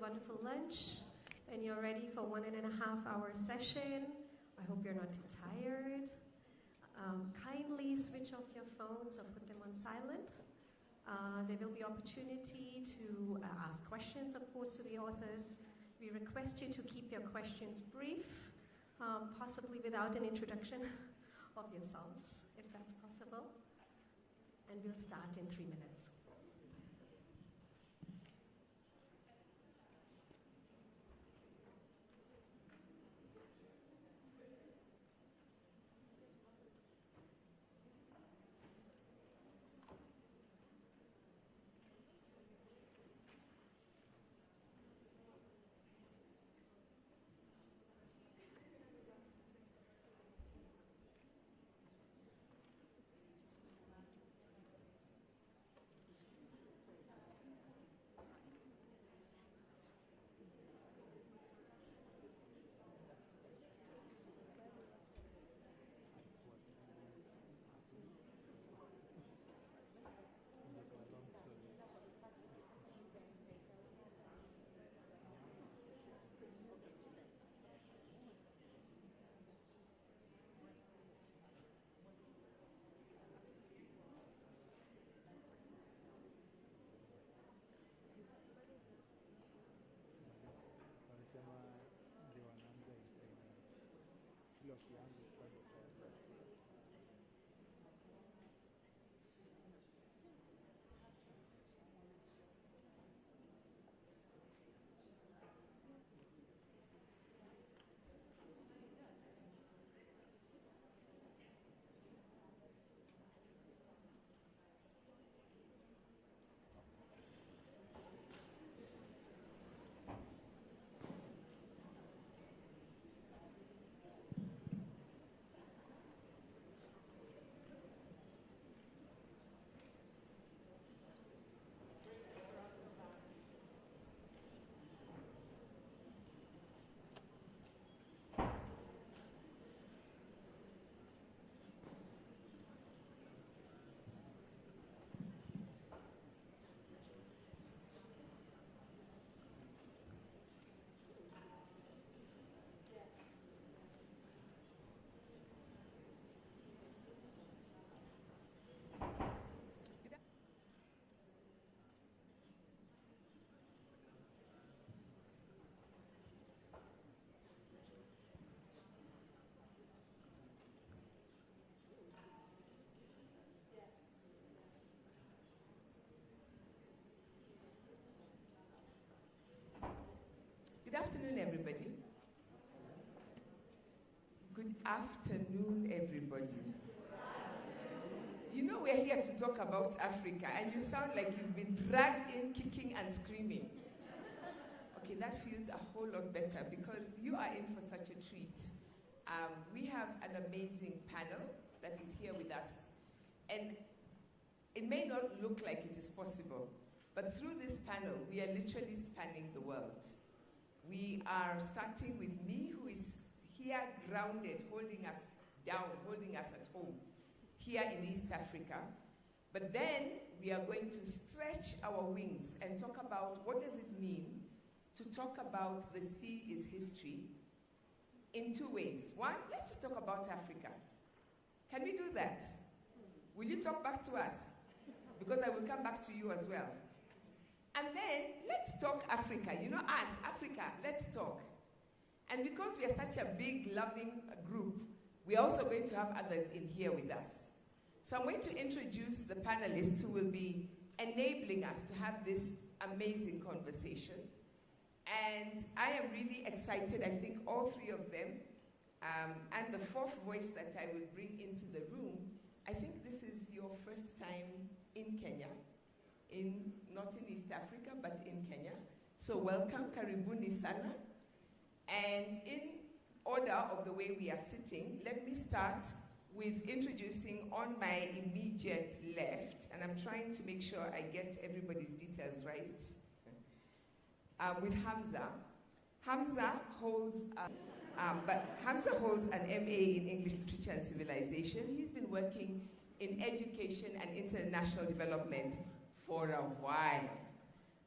wonderful lunch and you're ready for 1.5-hour session. I hope you're not too tired. Kindly switch off your phones or put them on silent. There will be opportunity to ask questions, of course, to the authors. We request you to keep your questions brief, possibly without an introduction of yourselves, if that's possible. And we'll start in 3 minutes. Good afternoon, everybody. Good afternoon, everybody. You know we're here to talk about Africa, and you sound like you've been dragged in kicking and screaming. Okay, that feels a whole lot better because you are in for such a treat. We have an amazing panel that is here with us, and it may not look like it is possible, but through this panel, we are literally spanning the world. We are starting with me, who is here grounded, holding us down, holding us at home, here in East Africa. But then we are going to stretch our wings and talk about what does it mean to talk about the sea is history in 2 ways. One, let's just talk about Africa. Can we do that? Will you talk back to us? Because I will come back to you as well. And then, let's talk Africa. You know us, Africa, let's talk. And because we are such a big, loving group, we're also going to have others in here with us. So I'm going to introduce the panelists who will be enabling us to have this amazing conversation. And I am really excited, I think all 3 of them, and the 4th voice that I will bring into the room, I think this is your first time in Kenya. Not in East Africa, but in Kenya. So welcome, karibuni sana. And in order of the way we are sitting, let me start with introducing on my immediate left, and I'm trying to make sure I get everybody's details right, with Hamza. Hamza holds an MA in English Literature and Civilization. He's been working in education and international development for a while.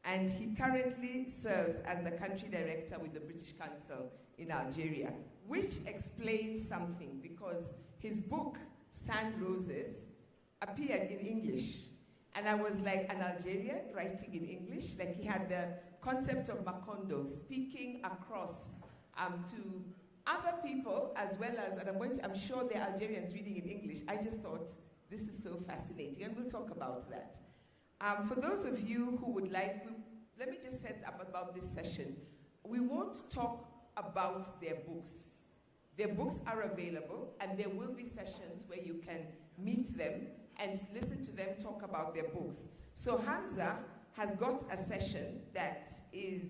and he currently serves as the country director with the British Council in Algeria, which explains something because his book, Sand Roses, appeared in English. And I was like, an Algerian writing in English? Like he had the concept of Macondo, speaking across to other people as well as, and I'm sure there are Algerians reading in English. I just thought, this is so fascinating, and we'll talk about that. For those of you who would like, let me just set up about this session. We won't talk about their books. Their books are available, and there will be sessions where you can meet them and listen to them talk about their books. So Hamza has got a session that is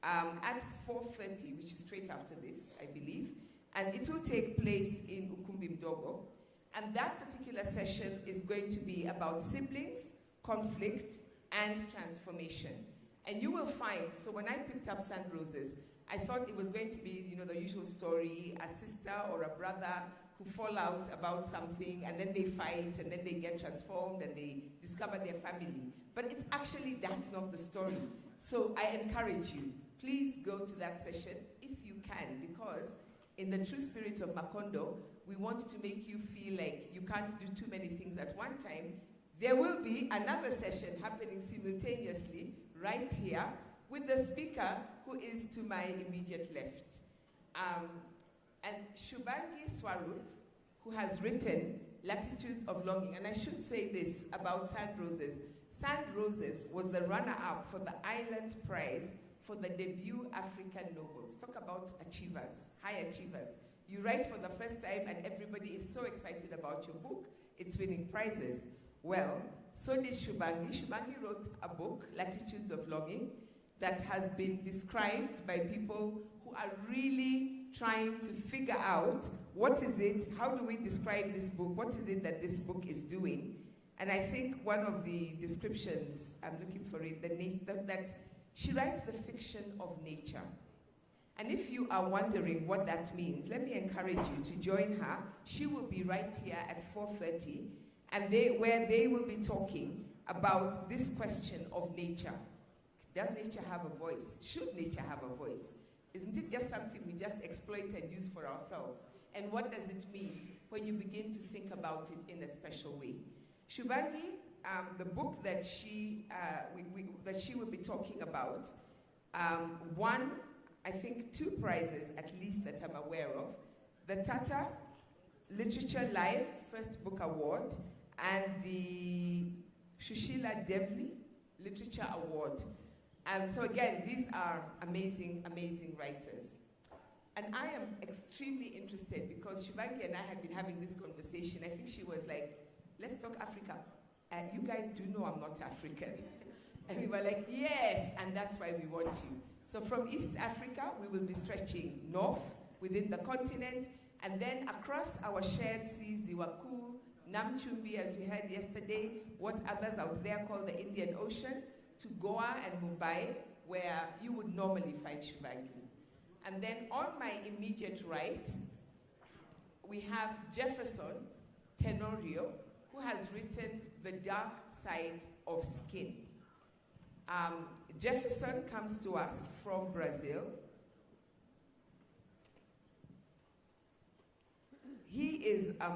at 4:30, which is straight after this, I believe, and it will take place in Ukumbi Mdogo. And that particular session is going to be about siblings, conflict, and transformation. And you will find, so when I picked up Sand Roses, I thought it was going to be, you know, the usual story, a sister or a brother who fall out about something, and then they fight, and then they get transformed, and they discover their family. But it's actually, that's not the story. So I encourage you, please go to that session if you can, because in the true spirit of Macondo, we want to make you feel like you can't do too many things at one time. There will be another session happening simultaneously right here with the speaker who is to my immediate left. And Shubhangi Swarup, who has written Latitudes of Longing. And I should say this about Sand Roses. Sand Roses was the runner-up for the Island Prize for the debut African novels. Talk about achievers, high achievers. You write for the first time and everybody is so excited about your book, it's winning prizes. Well, so did Shubhangi. Shubhangi wrote a book, Latitudes of Longing, that has been described by people who are really trying to figure out what is it, how do we describe this book, what is it that this book is doing. And I think one of the descriptions, I'm looking for it, that she writes the fiction of nature. And if you are wondering what that means, let me encourage you to join her. She will be right here at 4:30, and where they will be talking about this question of nature. Does nature have a voice? Should nature have a voice? Isn't it just something we just exploit and use for ourselves? And what does it mean when you begin to think about it in a special way? Shubhangi, the book that she will be talking about, won, I think, 2 prizes at least that I'm aware of. The Tata Literature Live First Book Award and the Shushila Devli Literature Award. And so again, these are amazing, amazing writers. And I am extremely interested because Shubhangi and I had been having this conversation. I think she was like, let's talk Africa. And you guys do know I'm not African. And we were like, yes, and that's why we want you. So from East Africa, we will be stretching north within the continent, and then across our shared seas, Ziwaku, Namchumbi, as we heard yesterday, what others out there call the Indian Ocean, to Goa and Mumbai, where you would normally find Shubhangi. And then on my immediate right, we have Jeferson, Tenório, who has written The Dark Side of Skin. Jeferson comes to us from Brazil. He is a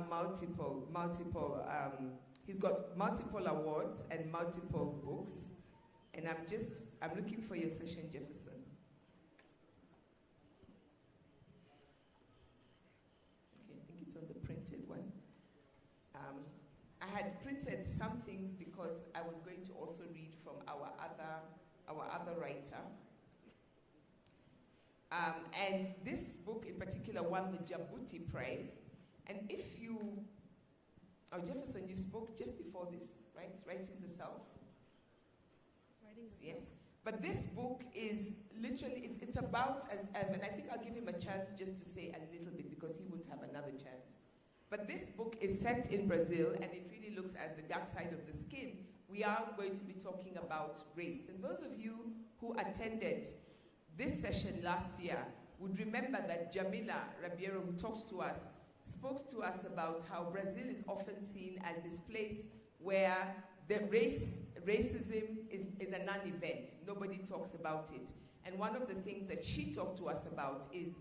he's got multiple awards and multiple books. And I'm looking for your session, Jeferson. Okay, I think it's on the printed one. I had printed some things because I was going to also read from our other writer. And this book in particular won the Djibouti Prize. And if you, Jeferson, you spoke just before this, right? It's right in the South. Yes. But this book is literally, it's about, and I think I'll give him a chance just to say a little bit because he won't have another chance. But this book is set in Brazil, and it really looks as the dark side of the skin. We are going to be talking about race. And those of you who attended this session last year would remember that Jamila Rabiero, who talked to us, spoke to us about how Brazil is often seen as this place where racism is a non-event. Nobody talks about it. And one of the things that she talked to us about is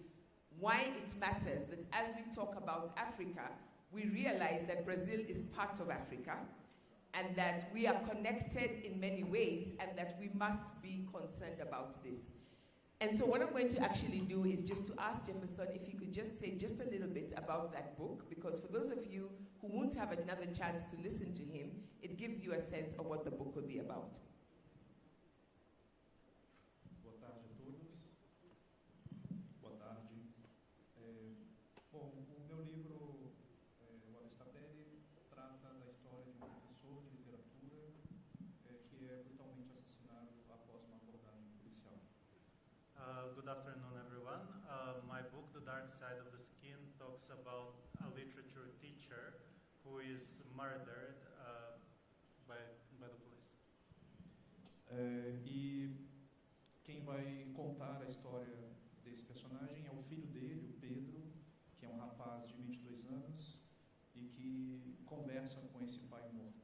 why it matters that as we talk about Africa, we realize that Brazil is part of Africa, and that we are connected in many ways, and that we must be concerned about this. And so what I'm going to actually do is just to ask Jeferson if he could just say just a little bit about that book, because for those of you who won't have another chance to listen to him, it gives you a sense of what the book will be about. Boa tarde a todos. Boa tarde. Bom, o meu livro, O Aristoteles, trata da história de professor de literatura que é brutalmente assassinado após uma abordagem policial. Good afternoon, everyone. My book, The Dark Side of the Skin, talks about a literature teacher who is murdered by the police. E quem vai contar a história desse personagem é o filho dele, o Pedro, que é um rapaz de 22 anos e que conversa com esse pai morto.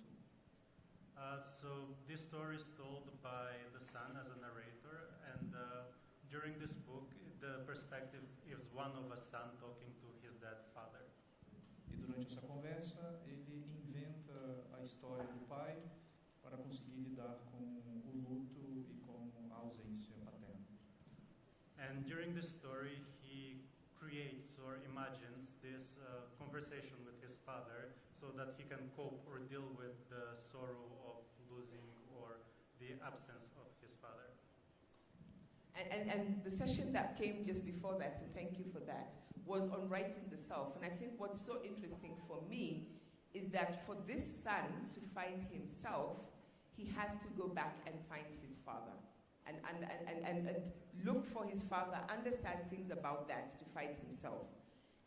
So this story is told by the son as a narrator, and during this book, the perspective is one of a son talking to his dead father. E durante essa conversa, ele inventa a história do pai para conseguir lidar com o luto e com a ausência paterna. And during this story, he creates or imagines this conversation with his father so that he can cope or deal with the sorrow of losing or the absence of his father. And the session that came just before that, and thank you for that, was on writing the self. And I think what's so interesting for me is that for this son to find himself, he has to go back and find his father. And look for his father, understand things about that to find himself.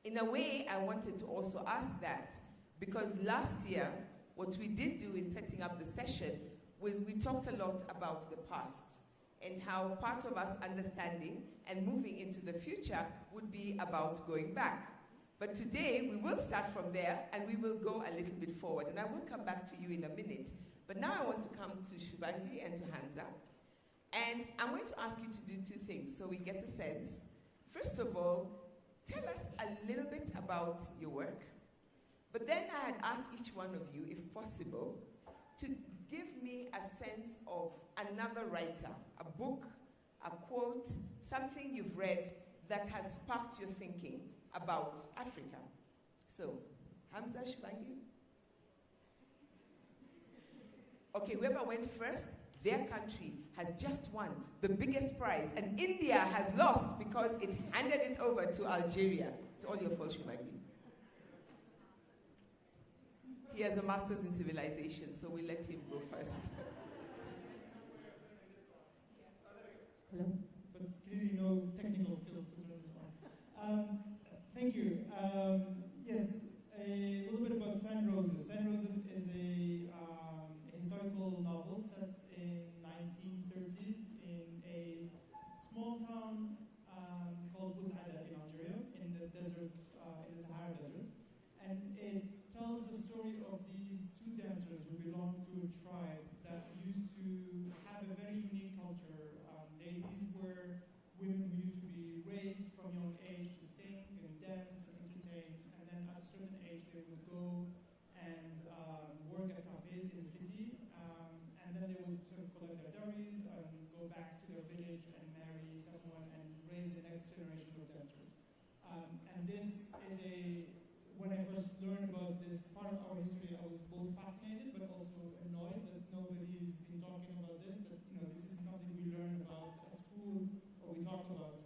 In a way, I wanted to also ask that, because last year, what we did do in setting up the session was we talked a lot about the past and how part of us understanding and moving into the future would be about going back. But today, we will start from there and we will go a little bit forward. And I will come back to you in a minute. But now I want to come to Shubhangi and to Hamza. And I'm going to ask you to do two things so we get a sense. First of all, tell us a little bit about your work. But then I had asked each one of you, if possible, to give me a sense of another writer, a book, a quote, something you've read that has sparked your thinking about Africa. So, Hamza, Shubhangi? Okay, whoever went first, their country has just won the biggest prize, and India has lost because it handed it over to Algeria. It's all your fault, Shubhangi. He has a master's in civilization, so we let him go first. Hello? But clearly no technical skills to run this one. Thank you. Yes, a little bit about Sand Roses. Sand Roses is a historical novel set in 1930s in a small town called Bouzada in Algeria, in the desert, in the Sahara Desert. And it tells the story of these two dancers who belong to a tribe that used to have a very unique culture. These were women who used to be raised from young age to sing and dance and entertain, and then at a certain age they would go and work at cafes in the city, and then they would sort of collect their dowries and go back to their village and marry someone and raise the next generation of dancers. And this is when I first learned about this part of our history, I was both fascinated but also annoyed that nobody's been talking about this, that this isn't something we learn about at school or we talk about.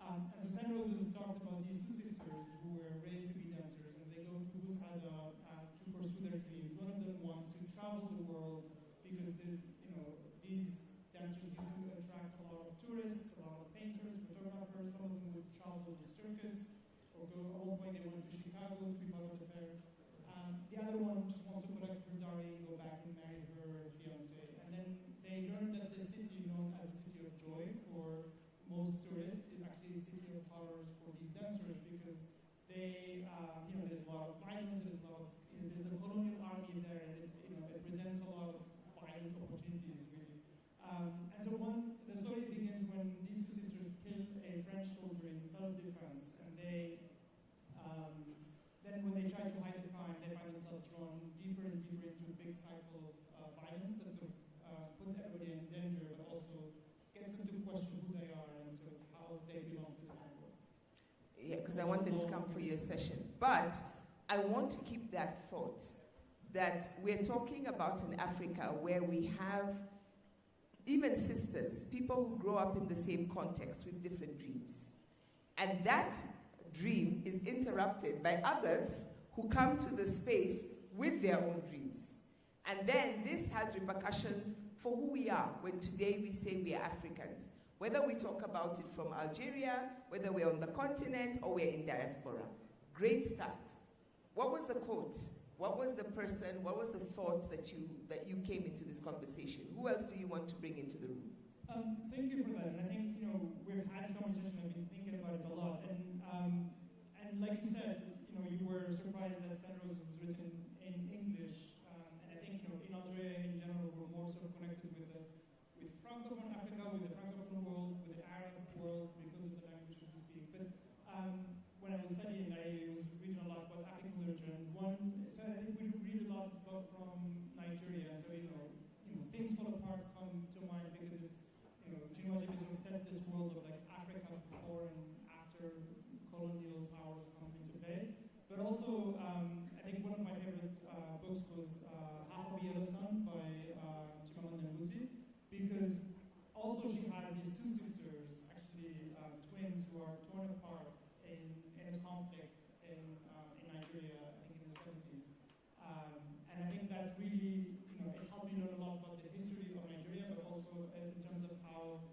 And so Sand Roses talks about these two sisters who were raised to be dancers, and they go to Bouzada to pursue their dreams. One of them wants to travel the world because these dancers used to attract a lot of tourists, a lot of painters, photographers. Some of them would travel to the circus, or go, at one point they went to Chicago to be part of the fair. The other one just wants to collect her dowry and go back and marry her fiancé. And then they learned that the city known as a city of joy for most tourists is actually a city of horrors for these dancers, because they, there's a lot of violence, there's a colonial army there, and it presents a lot of then when they try to hide the crime, they find themselves drawn deeper and deeper into a big cycle of violence that sort of puts everybody in danger, but also gets them to question who they are and sort of how they belong to the world. Yeah, because I want them to come for your session. But I want to keep that thought that we're talking about in Africa where we have even sisters, people who grow up in the same context with different dreams. And that dream is interrupted by others who come to the space with their own dreams. And then this has repercussions for who we are when today we say we are Africans. Whether we talk about it from Algeria, whether we're on the continent or we're in diaspora. Great start. What was the quote? What was the person, what was the thought that you came into this conversation? Who else do you want to bring into the room? Thank you for that. And I think, we've had a conversation, I've been thinking about it a lot. And like you said, you were surprised that Sandros was written in English. And I think, in Algeria in general, we're more sort of connected with Francophone Africa, with the Francophone world, with the Arab world, because of the languages we speak. But when I was studying, I was reading a lot about African literature. And so I think we read a lot from Nigeria. So, things fall apart come to mind because it's, Chinua Achebe sort of sets this world of like Africa before and after colonial powers come into play. But also, I think one of my favorite books was Half of Yellow Sun by Chimamanda Ngozi, because also she has these two sisters, actually twins, who are torn apart in a conflict in Nigeria, I think in the 70s. And I think that really, it helped me learn a lot about the history of Nigeria, but also in terms of how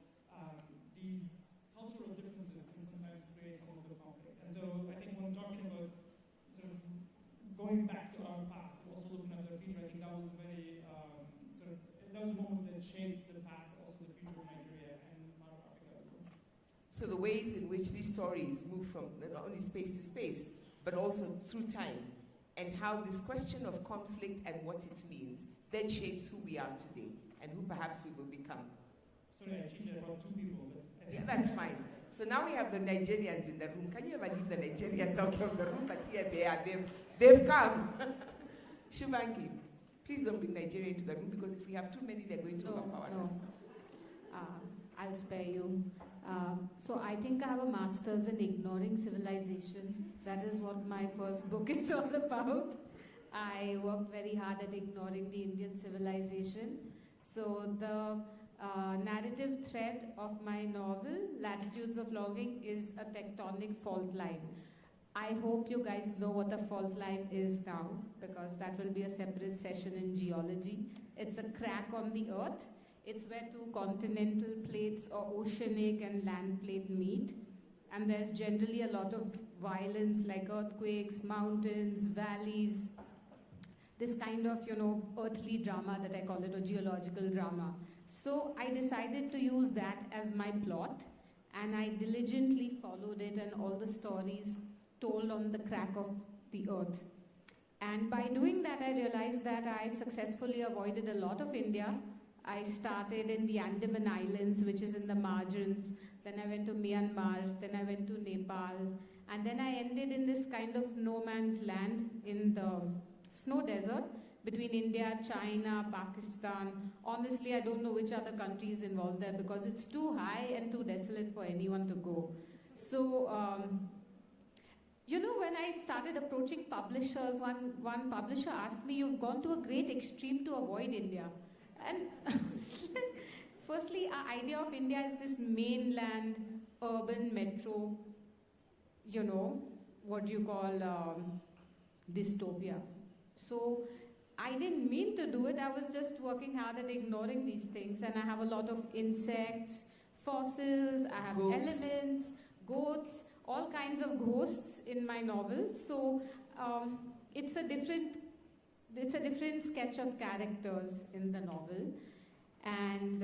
these cultural differences can sometimes create some of the conflict. And so I think when talking about sort of going back to our past, but also looking at the future, I think that was a very that was a moment that shaped the past, but also the future of Nigeria and part of Africa as well. So the ways in which these stories move from not only space to space, but also through time, and how this question of conflict and what it means then shapes who we are today and who perhaps we will become. Sorry, I cheated about two people. But yeah, that's fine. So now we have the Nigerians in the room. Can you ever leave the Nigerians out of the room? But here they are. They've come. Shubhangi, please don't bring Nigeria into the room, because if we have too many, they're going to overpower us. I'll spare you. So I think I have a master's in ignoring civilization. That is what my first book is all about. I worked very hard at ignoring the Indian civilization. So the narrative thread of my novel, Latitudes of Longing, is a tectonic fault line. I hope you guys know what a fault line is now, because that will be a separate session in geology. It's a crack on the earth. It's where two continental plates or oceanic and land plate meet. And there's generally a lot of violence, like earthquakes, mountains, valleys, this kind of, earthly drama that I call it, or geological drama. So I decided to use that as my plot, and I diligently followed it and all the stories told on the crack of the earth. And by doing that, I realized that I successfully avoided a lot of India. I started in the Andaman Islands, which is in the margins. Then I went to Myanmar. Then I went to Nepal. And then I ended in this kind of no man's land in the snow desert between India, China, Pakistan. Honestly, I don't know which other country is involved there, because it's too high and too desolate for anyone to go. So, when I started approaching publishers, one publisher asked me, "You've gone to a great extreme to avoid India." And firstly, our idea of India is this mainland, urban metro, what you call dystopia. So I didn't mean to do it. I was just working hard at ignoring these things. And I have a lot of insects, fossils, I have elements, goats, all kinds of ghosts in my novel. So it's a different sketch of characters in the novel. And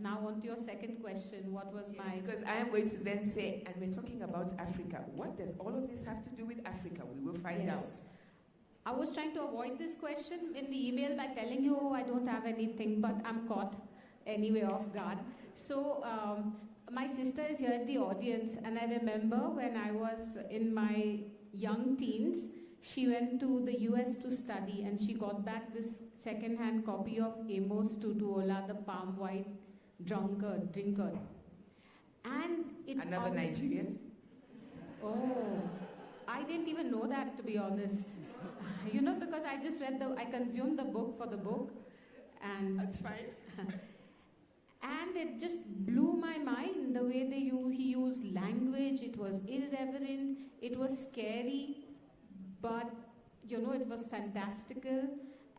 now on to your second question, what was my... Because I am going to then say, and we're talking about Africa. What does all of this have to do with Africa? We will find out. I was trying to avoid this question in the email by telling you, I don't have anything, but I'm caught anyway off guard. So my sister is here in the audience, and I remember when I was in my young teens, she went to the US to study, and she got back this second-hand copy of Amos Tutuola, the palm white drinker. And it Another Nigerian? Oh, I didn't even know that, to be honest. You know, because I just I consumed the book for the book. And that's fine. And it just blew my mind, the way he used language. It was irreverent, it was scary, but, you know, it was fantastical.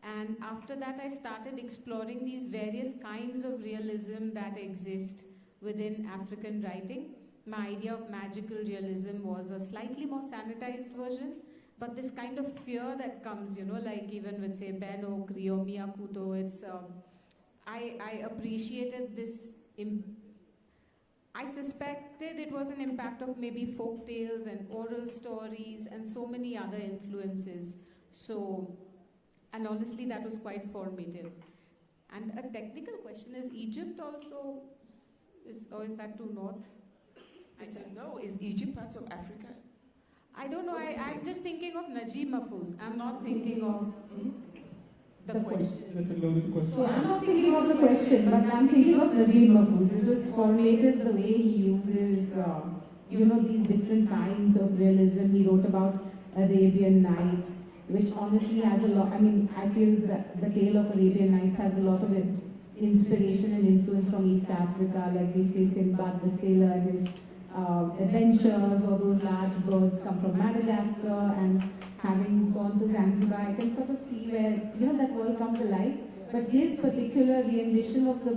And after that, I started exploring these various kinds of realism that exist within African writing. My idea of magical realism was a slightly more sanitized version, but this kind of fear that comes, you know, like even with, say, Ben Okri or Miyakuto, it's, I appreciated this. I suspected it was an impact of maybe folk tales and oral stories and so many other influences. So, and honestly, that was quite formative. And a technical question, is Egypt also, or is that too north? I don't know. Is Egypt part of Africa? I don't know. I'm just thinking of Najib Mahfouz. I'm not thinking of the question. That's a loaded question. So I'm not thinking of the question, but I'm thinking of Najib Mahfouz. It was formative the way he uses, you know, these different kinds of realism. He wrote about Arabian Nights, which honestly has a lot. I mean, I feel that the tale of Arabian Nights has a lot of inspiration and influence from East Africa, like they say Sinbad the Sailor and his adventures, or those large birds come from Madagascar, and having gone to Zanzibar, I can sort of see where, you know, that world comes alive. But his particular rendition of the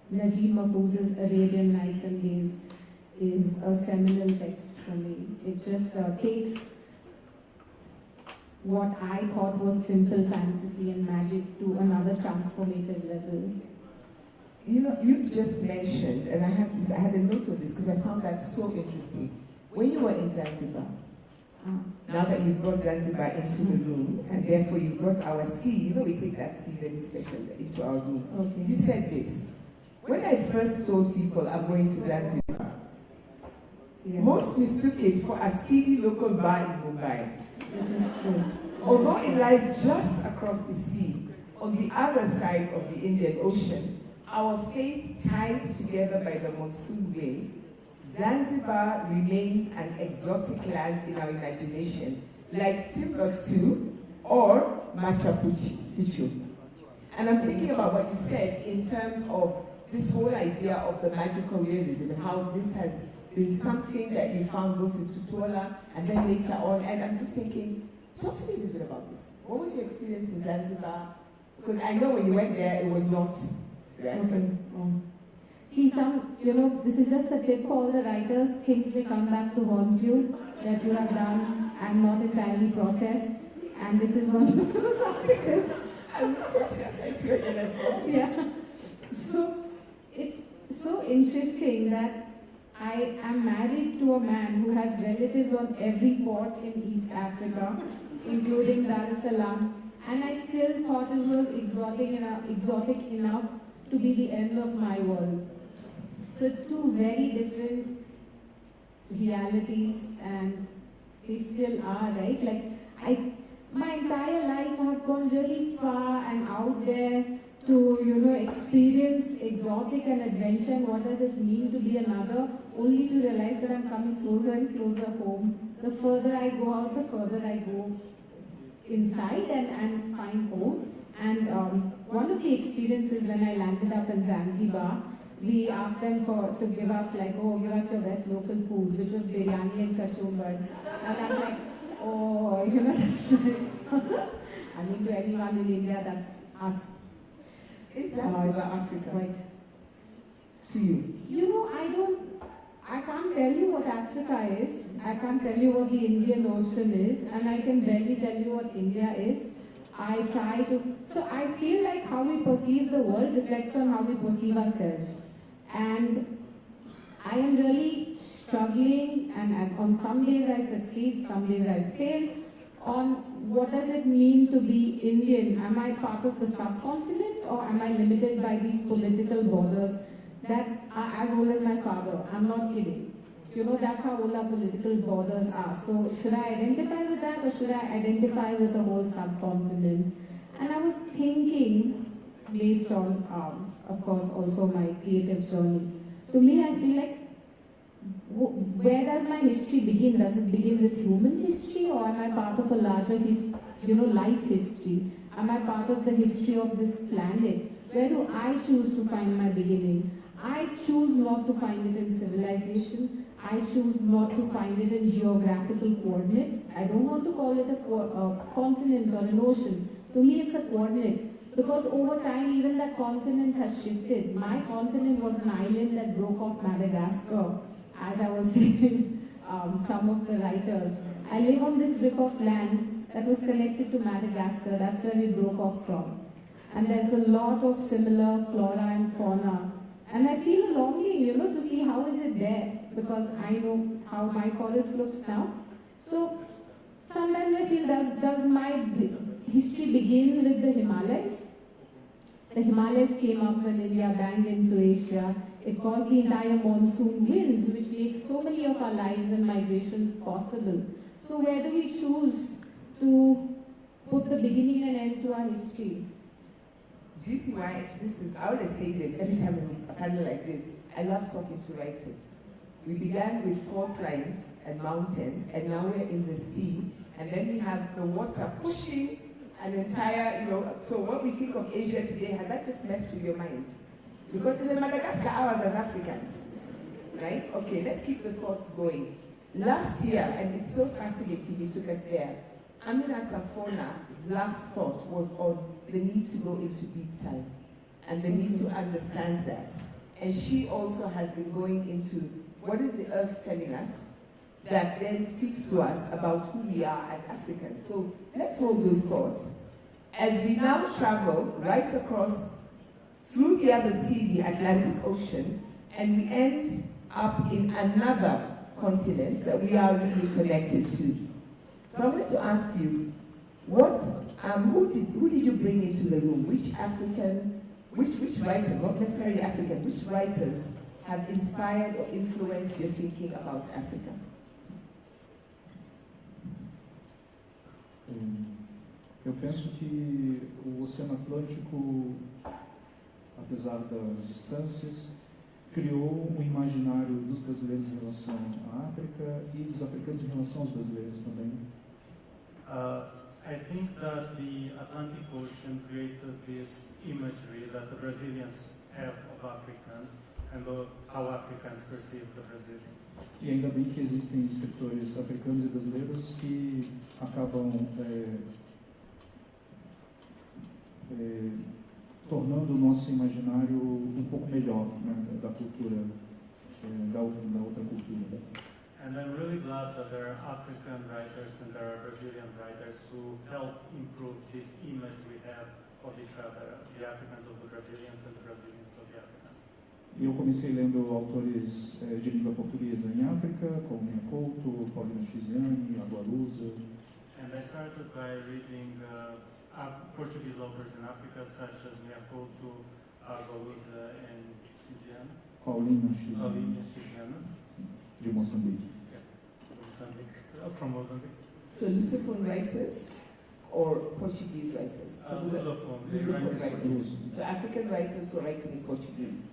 Najib Mahfouz's Arabian Nights and Days is a seminal text for me. It just takes what I thought was simple fantasy and magic to another transformative level. You know, you just mentioned, and I had a note of this because I found that so interesting. When you were in Zanzibar, now that you brought Zanzibar into the room, and therefore you brought our sea, you know, we take that sea very special into our room. Okay. You said this: when I first told people I'm going to Zanzibar, most mistook it for a seedy local bar in Mumbai. Which is true. Although it lies just across the sea, on the other side of the Indian Ocean, our fate tied together by the monsoon winds, Zanzibar remains an exotic land in our imagination, like Timbuktu or Machu Picchu. And I'm thinking about what you said in terms of this whole idea of the magical realism and how this has been something that you found both in Tutuola and then later on. And I'm just thinking, talk to me a little bit about this. What was your experience in Zanzibar? Because I know when you went there, it was not. Okay. See, you know, this is just a tip for all the writers. Things may come back to haunt you that you have done and not entirely processed. And this is one of those articles. Yeah. So, it's so interesting that I am married to a man who has relatives on every port in East Africa, including Dar es Salaam, and I still thought it was exotic enough to be the end of my world. So it's two very different realities, and they still are, right? Like, my entire life I have gone really far and out there to, you know, experience exotic and adventure, and what does it mean to be another, only to realize that I'm coming closer and closer home. The further I go out, the further I go inside and find home. And one of the experiences when I landed up in Zanzibar, we asked them to give us like, oh, give us your best local food, which was biryani and kachumbar. And I was like, oh, you know, that's like, I mean, to anyone in India, that's us. Is Zanzibar Africa? Right. To you? You know, I can't tell you what Africa is. I can't tell you what the Indian Ocean is, and I can barely tell you what India is. So I feel like how we perceive the world reflects on how we perceive ourselves. And I am really struggling, and on some days I succeed, some days I fail, on what does it mean to be Indian? Am I part of the subcontinent, or am I limited by these political borders that are as old as my father? I'm not kidding. that's how all our political borders are. So should I identify with that, or should I identify with the whole subcontinent? And I was thinking, based on, of course, also my creative journey. To me, I feel like, where does my history begin? Does it begin with human history, or am I part of a larger life history? Am I part of the history of this planet? Where do I choose to find my beginning? I choose not to find it in civilization. I choose not to find it in geographical coordinates. I don't want to call it a continent or an ocean. To me, it's a coordinate. Because over time, even that continent has shifted. My continent was an island that broke off Madagascar, as I was telling some of the writers. I live on this strip of land that was connected to Madagascar. That's where we broke off from. And there's a lot of similar flora and fauna. And I feel a longing, to see how is it there, because I know how my forest looks now. So sometimes I feel, does my history begin with the Himalayas? The Himalayas came up when India banged into Asia. It caused the entire monsoon winds, which makes so many of our lives and migrations possible. So where do we choose to put the beginning and end to our history? Do you see why this is? I always say this every time in a panel like this. I love talking to writers. We began with fault lines and mountains, and now we're in the sea, and then we have the water pushing an entire, so what we think of Asia today, has that just messed with your mind? Because it's in Madagascar, ours as Africans, right? Okay, let's keep the thoughts going. Last year, and it's so fascinating, you took us there, Aminata Fona's last thought was on the need to go into deep time and the need to understand that. And she also has been going into what is the earth telling us that then speaks to us about who we are as Africans. So let's hold those thoughts. As we now travel right across through the other sea, the Atlantic Ocean, and we end up in another continent that we are really connected to. So I'm going to ask you, who did you bring into the room? Which African, which writers, not necessarily African, which writers have inspired or influenced your thinking about Africa? Eu penso que o Oceano Atlântico, apesar das distâncias, criou um imaginário dos brasileiros em relação à África e dos africanos em relação aos brasileiros também. I think that the Atlantic Ocean created this imagery that the Brazilians have of Africans and how Africans perceive the Brazilians. E ainda bem que existem escritores africanos e brasileiros que acabam tornando o nosso imaginário um pouco melhor, né, da cultura, da outra cultura. And I'm really glad that there are African writers and there are Brazilian writers who help improve this image we have of each other, the Africans of the Brazilians and the Brazilians of the Africans. Eu comecei lendo autores de língua portuguesa em África, como Macondo, Literary Festival. And I started by reading Portuguese authors in Africa, such as Macondo, and Paulinho Chiziano. De Moçambique. Yes, from Mozambique. So Lusophone writers or Portuguese writers? Lusophone writers. So African writers who are writing in Portuguese.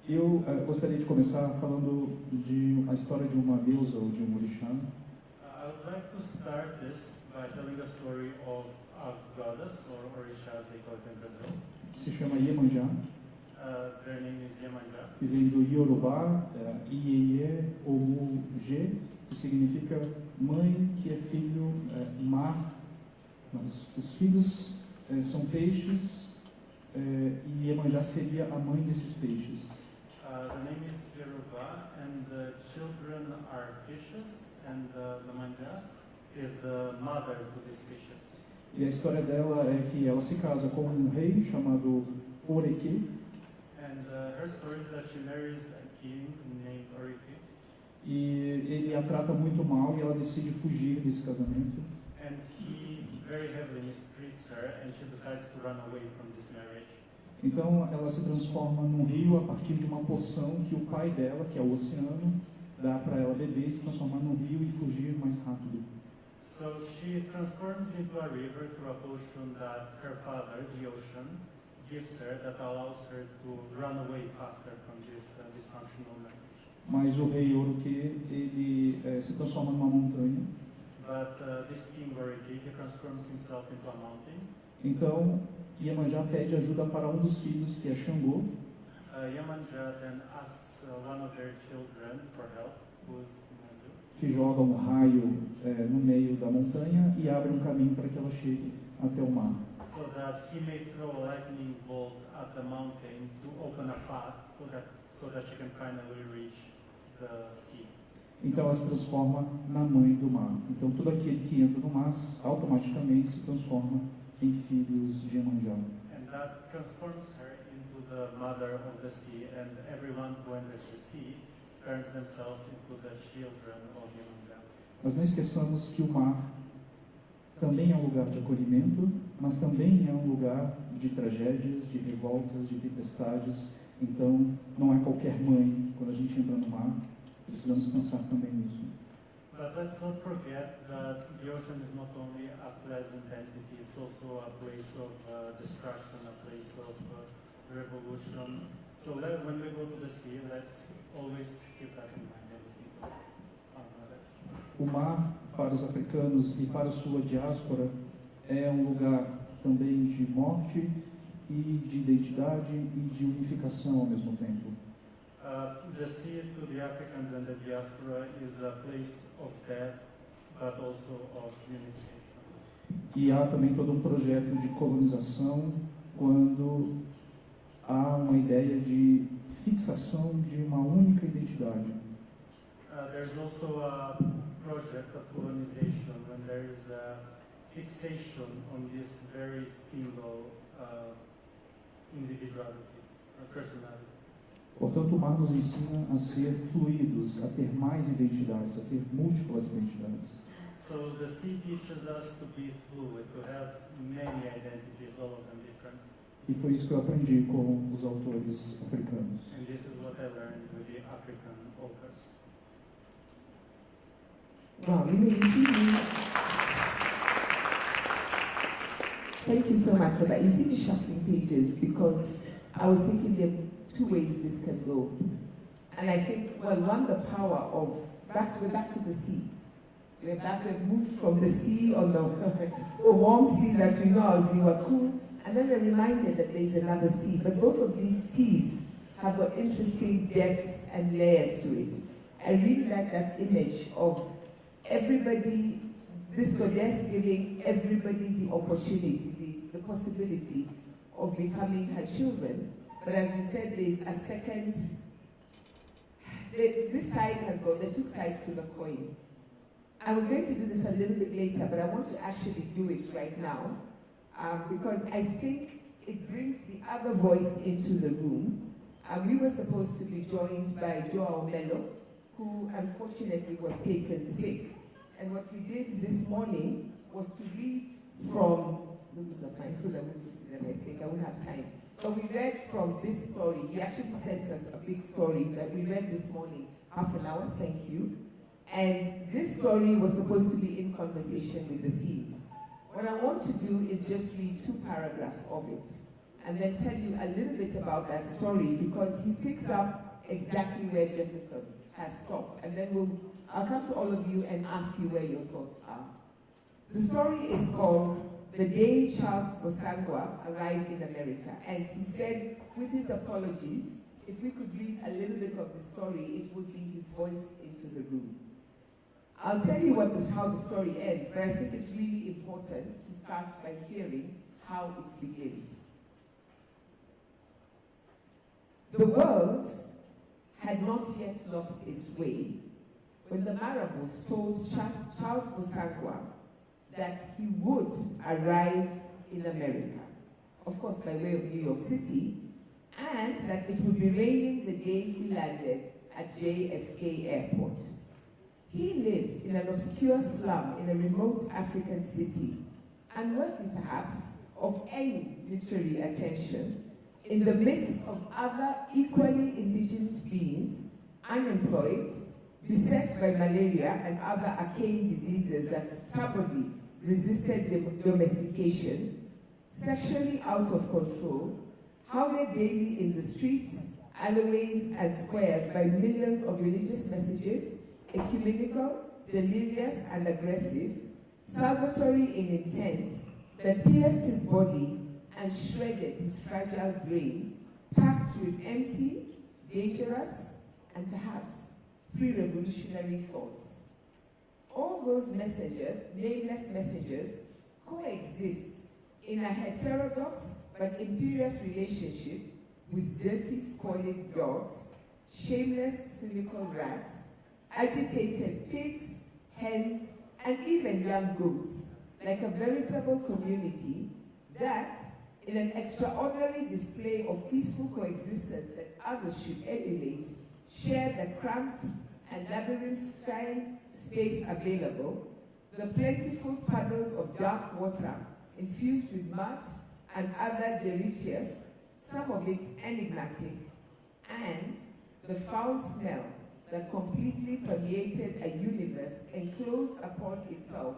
Eu gostaria de começar falando de a história de uma deusa ou de um orixá. I would like to start this by telling the story of a goddess, or orisha as they call it in Brazil. Se chama Iemanjá. Their name is Iemanjá. E vem do Yorubá, Ieye Omu G, que significa mãe que é filho, mar. Não, os filhos são peixes, e Iemanjá seria a mãe desses peixes. The name is Yoruba, and the children are fishes, and the Manja is the mother to these fishes. E a história dela é que ela se casa com um rei chamado Oreque. And her story is that she marries a king named Oreque. E ele a trata muito mal e ela decide fugir desse casamento. And he very heavily mistreats her, and she decides to run away from this marriage. Então ela se transforma num rio a partir de uma poção que o pai dela, que é o oceano, dá para ela beber e se transformar num rio e fugir mais rápido. So she transforms into a river through a potion that her father, the ocean, gives her that allows her to run away faster from this dysfunctional marriage. Mas o rei Oroque, ele se transforma numa montanha. But this king Oroque, he transforms himself into a mountain. Então Iemanjá pede ajuda para um dos filhos, que é Xangô. Iemanjá then asks one of their children for help, who's Melo, que joga um raio no meio da montanha e abre um caminho para que ela chegue até o mar. so that he may throw a lightning bolt at the mountain to open a path so that she can finally reach the sea. Então ela se transforma na mãe do mar. Então todo aquele que entra no mar automaticamente se transforma em filhos de Iemanjá. And that transforms her into the mother of the sea, and everyone who enters the sea turns themselves into the children of Iemanjá. Mas não esqueçamos que o mar também é um lugar de acolhimento, mas também é um lugar de tragédias, de revoltas, de tempestades. Então não é qualquer mãe. Quando a gente entra no mar, precisamos pensar também nisso. But let's not forget that the ocean is not only a pleasant entity, it's also a place of destruction, a place of revolution. So when we go to the sea, let's always keep that in mind. O mar, para os africanos e para a sua diáspora, é um lugar também de morte e de identidade e de unificação ao mesmo tempo. The sea to the Africans and the diaspora is a place of death, but also of unification. E há também todo um projeto de colonização quando há uma ideia de fixação de uma única identidade. There's also a project of colonization when there is a fixation on this very single individuality or personality. Portanto, o mar nos ensina a ser fluidos, a ter mais identidades, a ter múltiplas identidades. So the sea teaches us to be fluid, to have many identities, all of them different. E foi isso que eu aprendi com os autores africanos. And this is what I learned with the African authors. Wow, you may see me. Thank you so much for that. You see me shuffling pages because I was thinking there are two ways this can go. And I think, well, one, the power of, we're back to the sea. We've moved from the sea on the warm sea that we know as Ziwaku, and then we're reminded that there is another sea. But both of these seas have got interesting depths and layers to it. I really like that image of everybody, this goddess giving everybody the opportunity, the possibility of becoming her children. But as you said, there's a second, this side has got, there are two sides to the coin. I was going to do this a little bit later, but I want to actually do it right now, because I think it brings the other voice into the room. We were supposed to be joined by João Melo, who unfortunately was taken sick. And what we did this morning was to read from, this is the fine because I won't put it in, I think I won't have time. But we read from this story. He actually sent us a big story that we read this morning, half an hour, thank you. And this story was supposed to be in conversation with the theme. What I want to do is just read 2 paragraphs of it, and then tell you a little bit about that story, because he picks up exactly where Jeferson has stopped. And then I'll come to all of you and ask you where your thoughts are. The story is called The Day Charles Bosangwa Arrived in America. And he said, with his apologies, if we could read a little bit of the story, it would be his voice into the room. I'll tell you how the story ends, but I think it's really important to start by hearing how it begins. The world had not yet lost its way when the Marabouts told Charles Bosangwa that he would arrive in America, of course by way of New York City, and that it would be raining the day he landed at JFK Airport. He lived in an obscure slum in a remote African city, unworthy perhaps of any literary attention, in the midst of other equally indigent beings, unemployed, beset by malaria and other arcane diseases that stubbornly resisted domestication, sexually out of control, hounded daily in the streets, alleyways, and squares by millions of religious messages, ecumenical, delirious, and aggressive, salvatory in intent, that pierced his body and shredded his fragile brain, packed with empty, dangerous, and perhaps pre-revolutionary thoughts. All those messengers, nameless messengers, coexist in a heterodox but imperious relationship with dirty, squalid dogs, shameless, cynical rats, agitated pigs, hens, and even young goats, like a veritable community that, in an extraordinary display of peaceful coexistence that others should emulate, share the cramped and labyrinthine space available, the plentiful puddles of dark water infused with mud and other deleterious, some of it enigmatic, and the foul smell that completely permeated a universe enclosed upon itself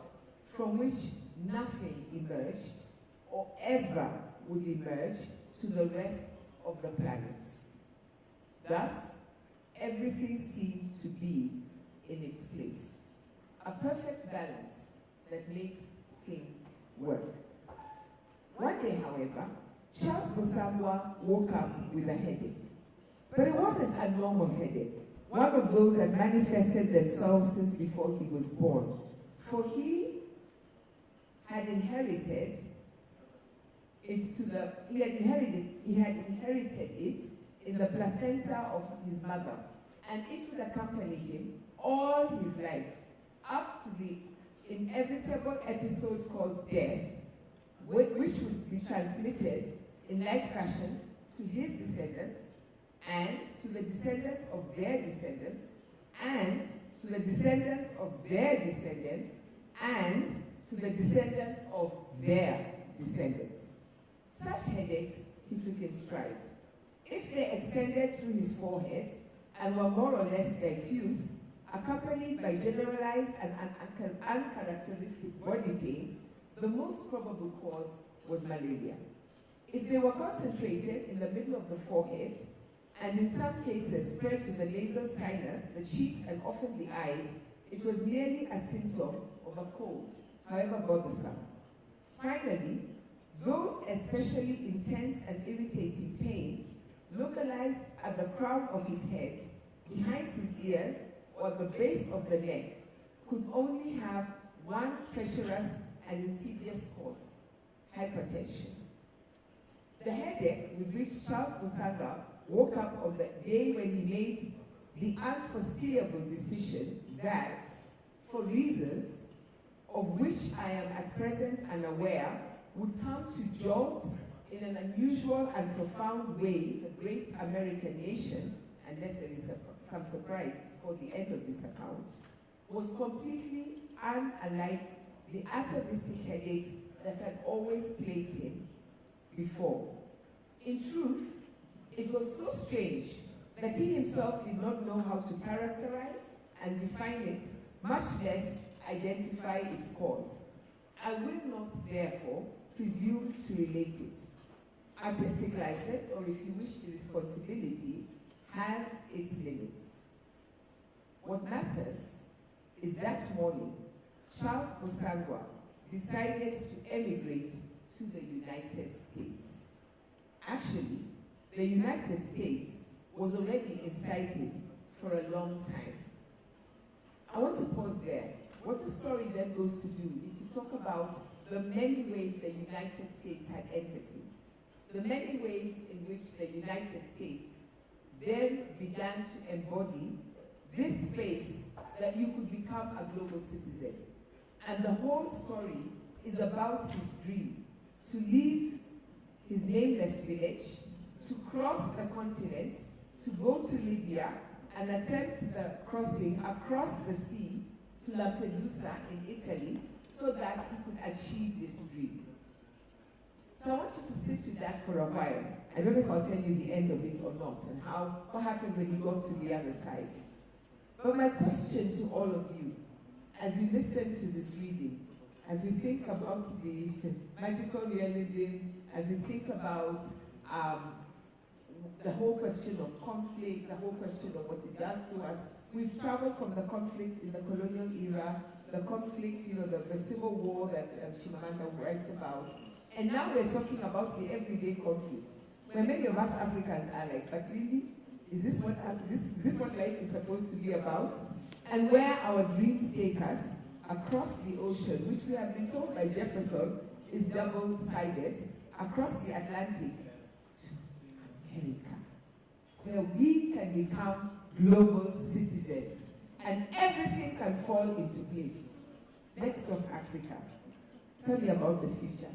from which nothing emerged or ever would emerge to the rest of the planet. Thus, everything seems to be in its place. A perfect balance that makes things work. One day, however, Charles Busangwa woke up with a headache. But it wasn't a normal headache, one of those that manifested themselves since before he was born. For he had inherited it in the placenta of his mother, and it would accompany him all his life, up to the inevitable episode called death, which would be transmitted in like fashion to his descendants, and to the descendants of their descendants, and to the descendants of their descendants, and to the descendants of their descendants. Such headaches he took in stride. If they extended through his forehead and were more or less diffuse, accompanied by generalized and uncharacteristic body pain, the most probable cause was malaria. If they were concentrated in the middle of the forehead, and in some cases spread to the nasal sinus, the cheeks, and often the eyes, it was merely a symptom of a cold, however bothersome. Finally, those especially intense and irritating pains localized at the crown of his head, behind his ears, or at the base of the neck, could only have one treacherous and insidious cause: hypertension. The headache with which Charles Busangwa woke up on the day when he made the unforeseeable decision that, for reasons of which I am at present unaware, would come to jolt in an unusual and profound way the great American nation, unless there is some surprise before the end of this account, was completely unlike the atavistic headaches that had always plagued him before. In truth, it was so strange that he himself did not know how to characterize and define it, much less identify its cause. I will not, therefore, presume to relate it. Artistic license, or if you wish, irresponsibility, has its limits. What matters is that morning, Charles Busangwa decided to emigrate to the United States. Actually, the United States was already inside him for a long time. I want to pause there. What the story then goes to do is to talk about the many ways the United States had entered him, the many ways in which the United States then began to embody this space that you could become a global citizen. And the whole story is about his dream to leave his nameless village, to cross the continent, to go to Libya and attempt the crossing across the sea to Lampedusa in Italy so that he could achieve this dream. So I want you to sit with that for a while I don't know if I'll tell you the end of it or not, and what happened when he got to the other side. But my question to all of you, as you listen to this reading, as we think about the magical realism, as we think about the whole question of conflict, the whole question of what it does to us, we've traveled from the conflict in the colonial era, the conflict, the civil war that Chimamanda writes about, and now we're talking about the everyday conflicts, where many of us Africans are like, but really, is this what life is supposed to be about? And where our dreams take us across the ocean, which we have been told by Jeferson is double-sided, across the Atlantic to America, where we can become global citizens and everything can fall into place. Let's talk Africa. Tell me about the future.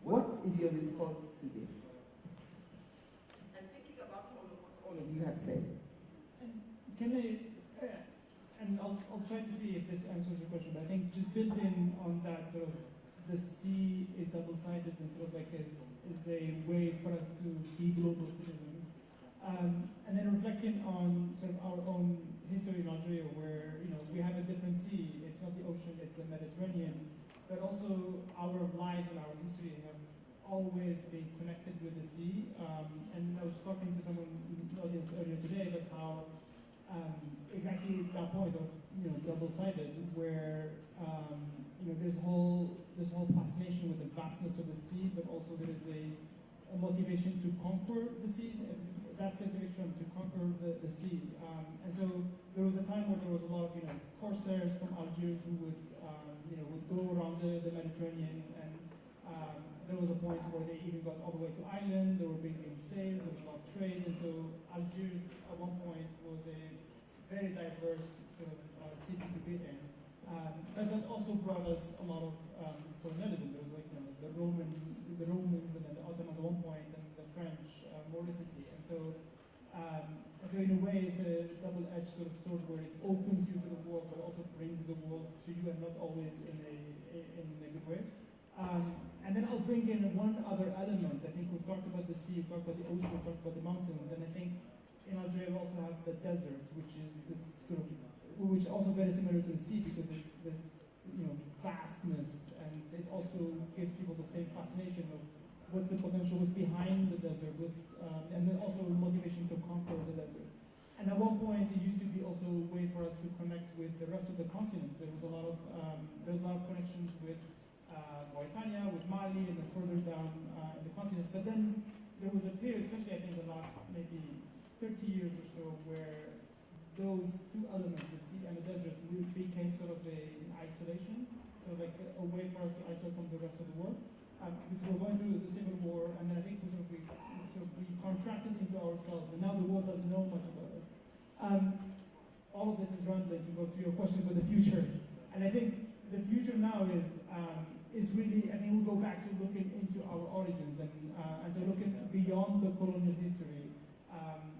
What is your response to this? And thinking about all of you have said. And I'll try to see if this answers your question, but I think just building on that sort of the sea is double-sided and sort of like is a way for us to be global citizens. And then reflecting on sort of our own history in Algeria, where we have a different sea. It's not the ocean, it's the Mediterranean. But also our lives and our history have always been connected with the sea. And I was talking to someone in the audience earlier today about how exactly that point of double-sided, where there's this whole fascination with the vastness of the sea, but also there is a motivation to conquer the sea. That specific term, to conquer the sea. And so there was a time where there was a lot of corsairs from Algiers who would go around the Mediterranean, and there was a point where they even got all the way to Ireland. They were bringing in slaves. There was a lot of trade, and so Algiers at one point was a very diverse sort of city to be in. But that also brought us a lot of colonialism. There was like the Romans and then the Ottomans at one point, and the French more recently. And so in a way, it's a double-edged sort of sword where it opens you to the world, but also brings the world to you, and not always in a good way. And then I'll bring in one other element. I think we've talked about the sea, we've talked about the ocean, we've talked about the mountains, and I think in Algeria we also have the desert, which is this sort of, which is also very similar to the sea because it's this vastness, and it also gives people the same fascination of what's the potential, what's behind the desert, and then also motivation to conquer the desert. And at one point, it used to be also a way for us to connect with the rest of the continent. There was a lot of connections with Mauritania, with Mali, and then further down the continent. But then there was a period, especially I think the last maybe 30 years or so, where those two elements, the sea and the desert, became sort of in isolation, so like a way for us to isolate from the rest of the world. Because we're going through the civil war, and then I think we contracted into ourselves, and now the world doesn't know much about us. All of this is rambling to go to your question for the future, and I think the future now is really, I think we'll go back to looking into our origins, and so looking beyond the colonial history.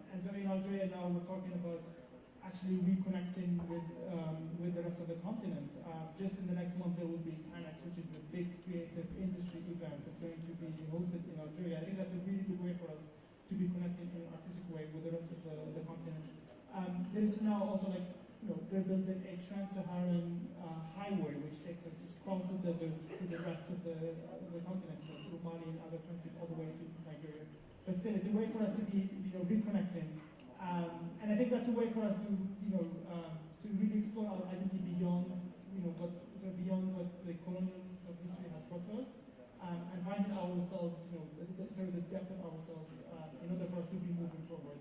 And so in Algeria now we're talking about actually reconnecting with the rest of the continent. Just in the next month there will be Canex, which is the big creative industry event that's going to be hosted in Algeria. I think that's a really good way for us to be connected in an artistic way with the rest of the continent. There is now also they're building a trans-Saharan highway which takes us across the desert to the rest of the continent, through Mali and other countries all the way to Nigeria. But still, it's a way for us to be reconnecting. And I think that's a way for us to really explore our identity beyond beyond what the colonial history has brought to us, and finding ourselves, the depth of ourselves, in order for us to be moving forward.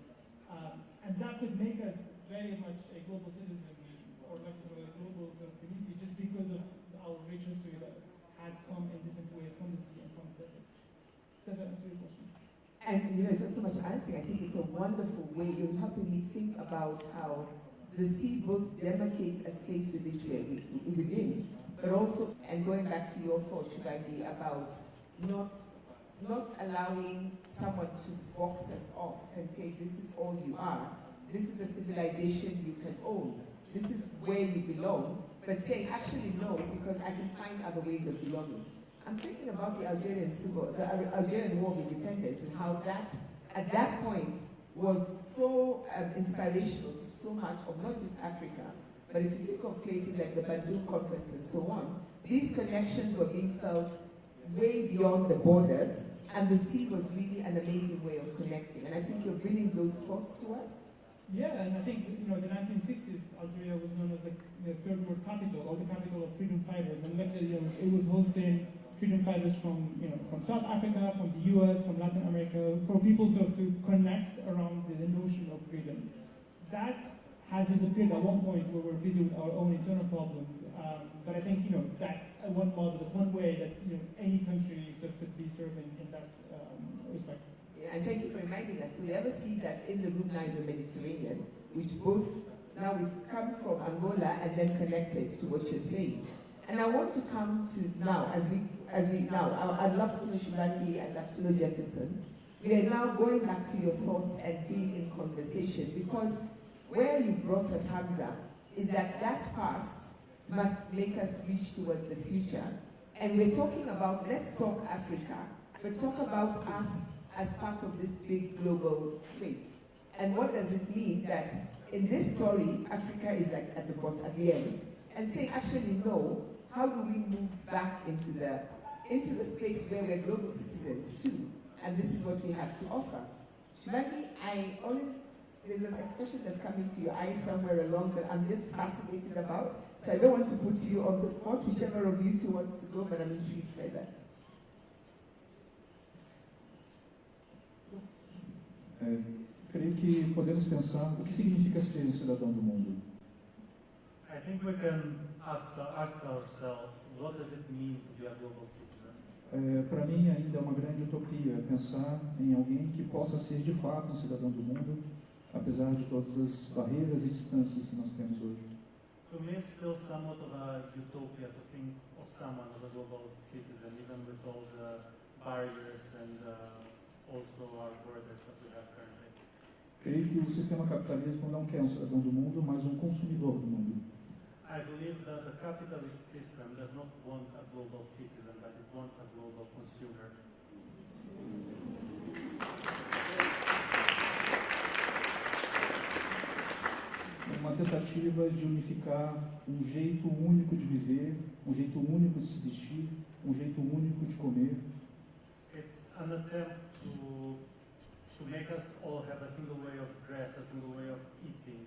And that could make us very much a global citizen, or like a global community, just because of our rich history that has come in different ways from the sea and from the desert. Does that answer your question? And it's not so much answering. I think it's a wonderful way. You're helping me think about how the sea both demarcates a space within, but also, and going back to your thought, Shubhangi, about not allowing someone to box us off and say, this is all you are, this is the civilization you can own, this is where you belong, but saying, actually no, because I can find other ways of belonging. I'm thinking about the Algerian War of Independence and how that, at that point, was so inspirational to so much of not just Africa, but if you think of places like the Bandung Conference and so on, these connections were being felt way beyond the borders, and the sea was really an amazing way of connecting. And I think you're bringing those thoughts to us. Yeah, and I think, the 1960s, Algeria was known as the third world capital, or the capital of freedom fighters. And actually, it was hosting freedom fighters from South Africa, from the US, from Latin America, for people sort of to connect around the notion of freedom. That has disappeared at one point where we're busy with our own internal problems. But I think, that's one model, that's one way that, any country sort of could be serving in that respect. Yeah, and thank you for reminding us. We ever see that in the room now is the Mediterranean, which both, now we've come from Angola and then connected to what you're saying. And I want to come to now, I'd love to know Shubhangi, I'd love to know Jeferson. We are now going back to your thoughts and being in conversation, because where you brought us, Hamza, is that past must make us reach towards the future. And we're talking about, let's talk Africa, but talk about us as part of this big global space. And what does it mean that in this story, Africa is like at the bottom, at the end, and saying, actually no, how do we move back into the space where we're global citizens too? And this is what we have to offer. Shubhangi, there's an expression that's coming to your eyes somewhere along that I'm just fascinated about. So I don't want to put you on the spot, whichever of you two wants to go, but I'm intrigued by that. Creio que podemos pensar o que significa ser um cidadão do mundo. I think we can ask ourselves, what does it mean to be a global citizen? Para mim ainda é uma grande utopia pensar em alguém que possa ser de fato um cidadão do mundo, apesar de todas as barreiras e distâncias que nós temos hoje. To me, it's still somewhat of a utopia to think of someone as a global citizen, even with all the barriers and also our borders that we have currently. Creio que o sistema capitalismo não quer um cidadão do mundo, mas um consumidor do mundo. I believe that the capitalist system does not want a global citizen, but it wants a global consumer. Uma tentativa de unificar um jeito único de viver, um jeito único de se vestir, um jeito único de comer. It's an attempt to make us all have a single way of dress, a single way of eating.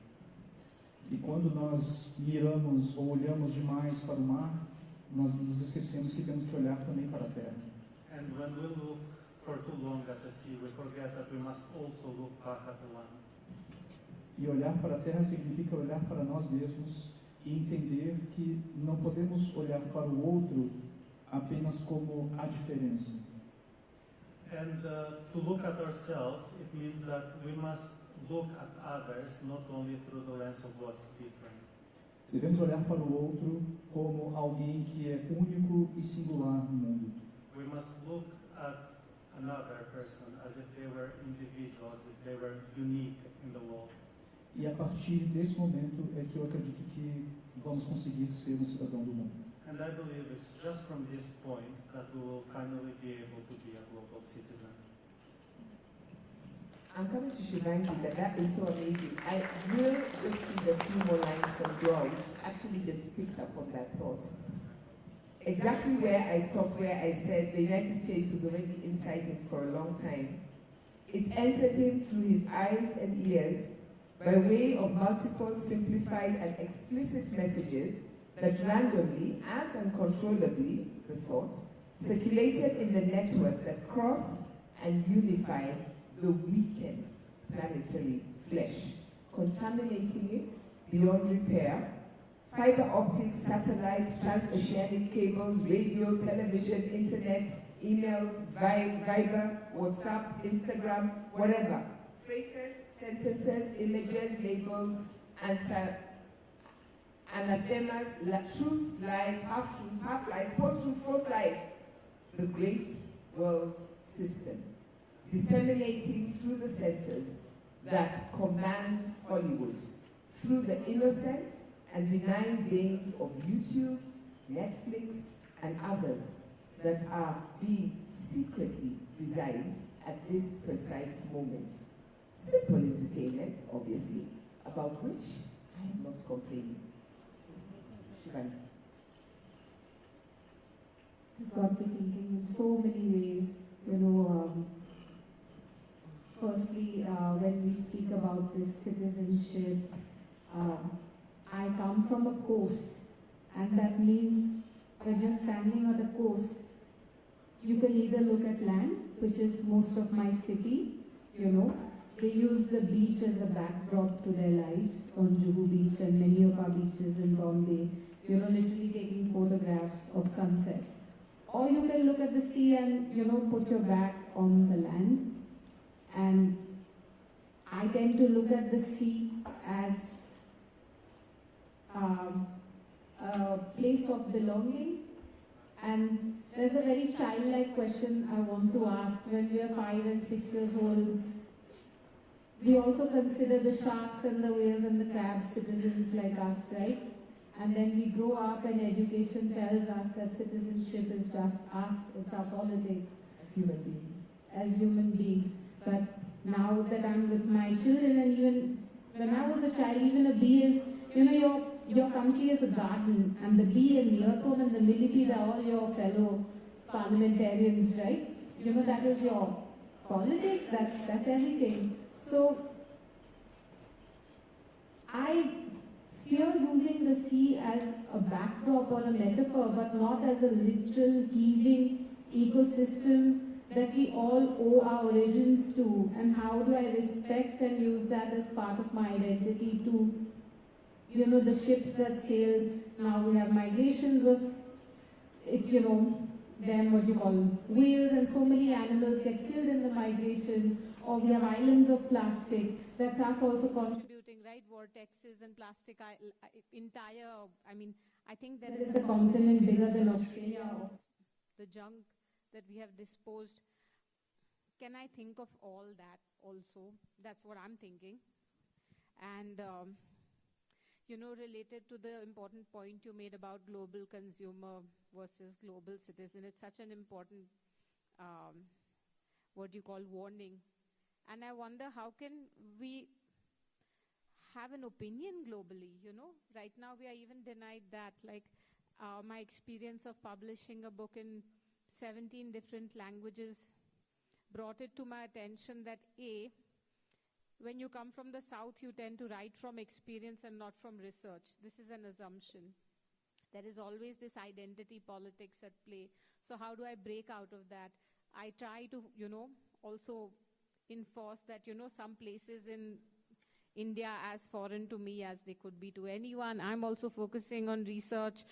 E quando nós miramos ou olhamos demais para o mar, nós nos esquecemos que temos que olhar também para a terra. And when we look for too long at the sea, we forget that we must also look back at the land. E olhar para a terra significa olhar para nós mesmos e entender que não podemos olhar para o outro apenas como a diferença. And to look at ourselves, it means that we must look at others not only through the lens of what's different. Devemos olhar para o outro como alguém que é único e singular no mundo. We must look at another person as if they were individuals, if they were unique in the world. E a partir desse momento é que eu acredito que vamos conseguir ser um cidadão do mundo. And I believe it's just from this point that we will finally be able to be a global citizen. I'm coming to Shubhangi, that is so amazing. I will just read a few more lines from João, which actually just picks up on that thought. Exactly where I stopped, where I said the United States was already inside him for a long time. It entered him through his eyes and ears by way of multiple simplified and explicit messages that randomly and uncontrollably, the thought, circulated in the networks that cross and unify the weakened planetary flesh, contaminating it beyond repair. Fiber optics, satellites, transoceanic cables, radio, television, internet, emails, Viber, WhatsApp, Instagram, whatever. Phrases, sentences, images, labels, anathemas, truths, lies, half-truths, half-lies, post-truths, post-lies. The great world system, disseminating through the centers that command Hollywood, through the innocent and benign veins of YouTube, Netflix, and others, that are being secretly designed at this precise moment. Simple entertainment, obviously, about which I am not complaining. Shubhangi. It's got me thinking in so many ways, firstly, when we speak about this citizenship, I come from a coast, and that means when you're standing on the coast, you can either look at land, which is most of my city, they use the beach as a backdrop to their lives on Juhu Beach and many of our beaches in Bombay, literally taking photographs of sunsets. Or you can look at the sea and, put your back on the land. And I tend to look at the sea as a place of belonging. And there's a very childlike question I want to ask. When we are 5 and 6 years old, we also consider the sharks and the whales and the crabs citizens like us, right? And then we grow up and education tells us that citizenship is just us, it's our politics. As human beings. As human beings. But now that I'm with my children, and even when I was a child, even a bee is, your country is a garden, and the bee and the earthworm and the millipede are all your fellow parliamentarians, right? That is your politics, that's everything. So, I fear using the sea as a backdrop or a metaphor, but not as a literal heaving ecosystem that we all owe our origins to. And how do I respect and use that as part of my identity to, the ships that sail. Now we have migrations of, them, what you call whales, and so many animals get killed in the migration. Or we have islands of plastic. That's us also contributing, right? Vortexes and plastic, I think there is a continent bigger than Australia of the junk that we have disposed. Can I think of all that also? That's what I'm thinking. And, related to the important point you made about global consumer versus global citizen, it's such an important, warning. And I wonder, how can we have an opinion globally, Right now we are even denied that. Like, my experience of publishing a book in 17 different languages brought it to my attention that when you come from the South, you tend to write from experience and not from research. This is an assumption. There is always this identity politics at play. So how do I break out of that? I try to, also enforce that, some places in India as foreign to me as they could be to anyone. I'm also focusing on research.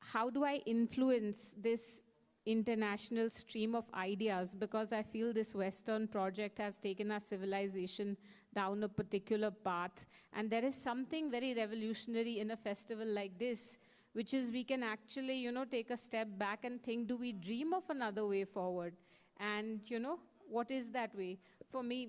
How do I influence this international stream of ideas? Because I feel this Western project has taken our civilization down a particular path. And there is something very revolutionary in a festival like this, which is we can actually, take a step back and think, do we dream of another way forward? And, what is that way? For me,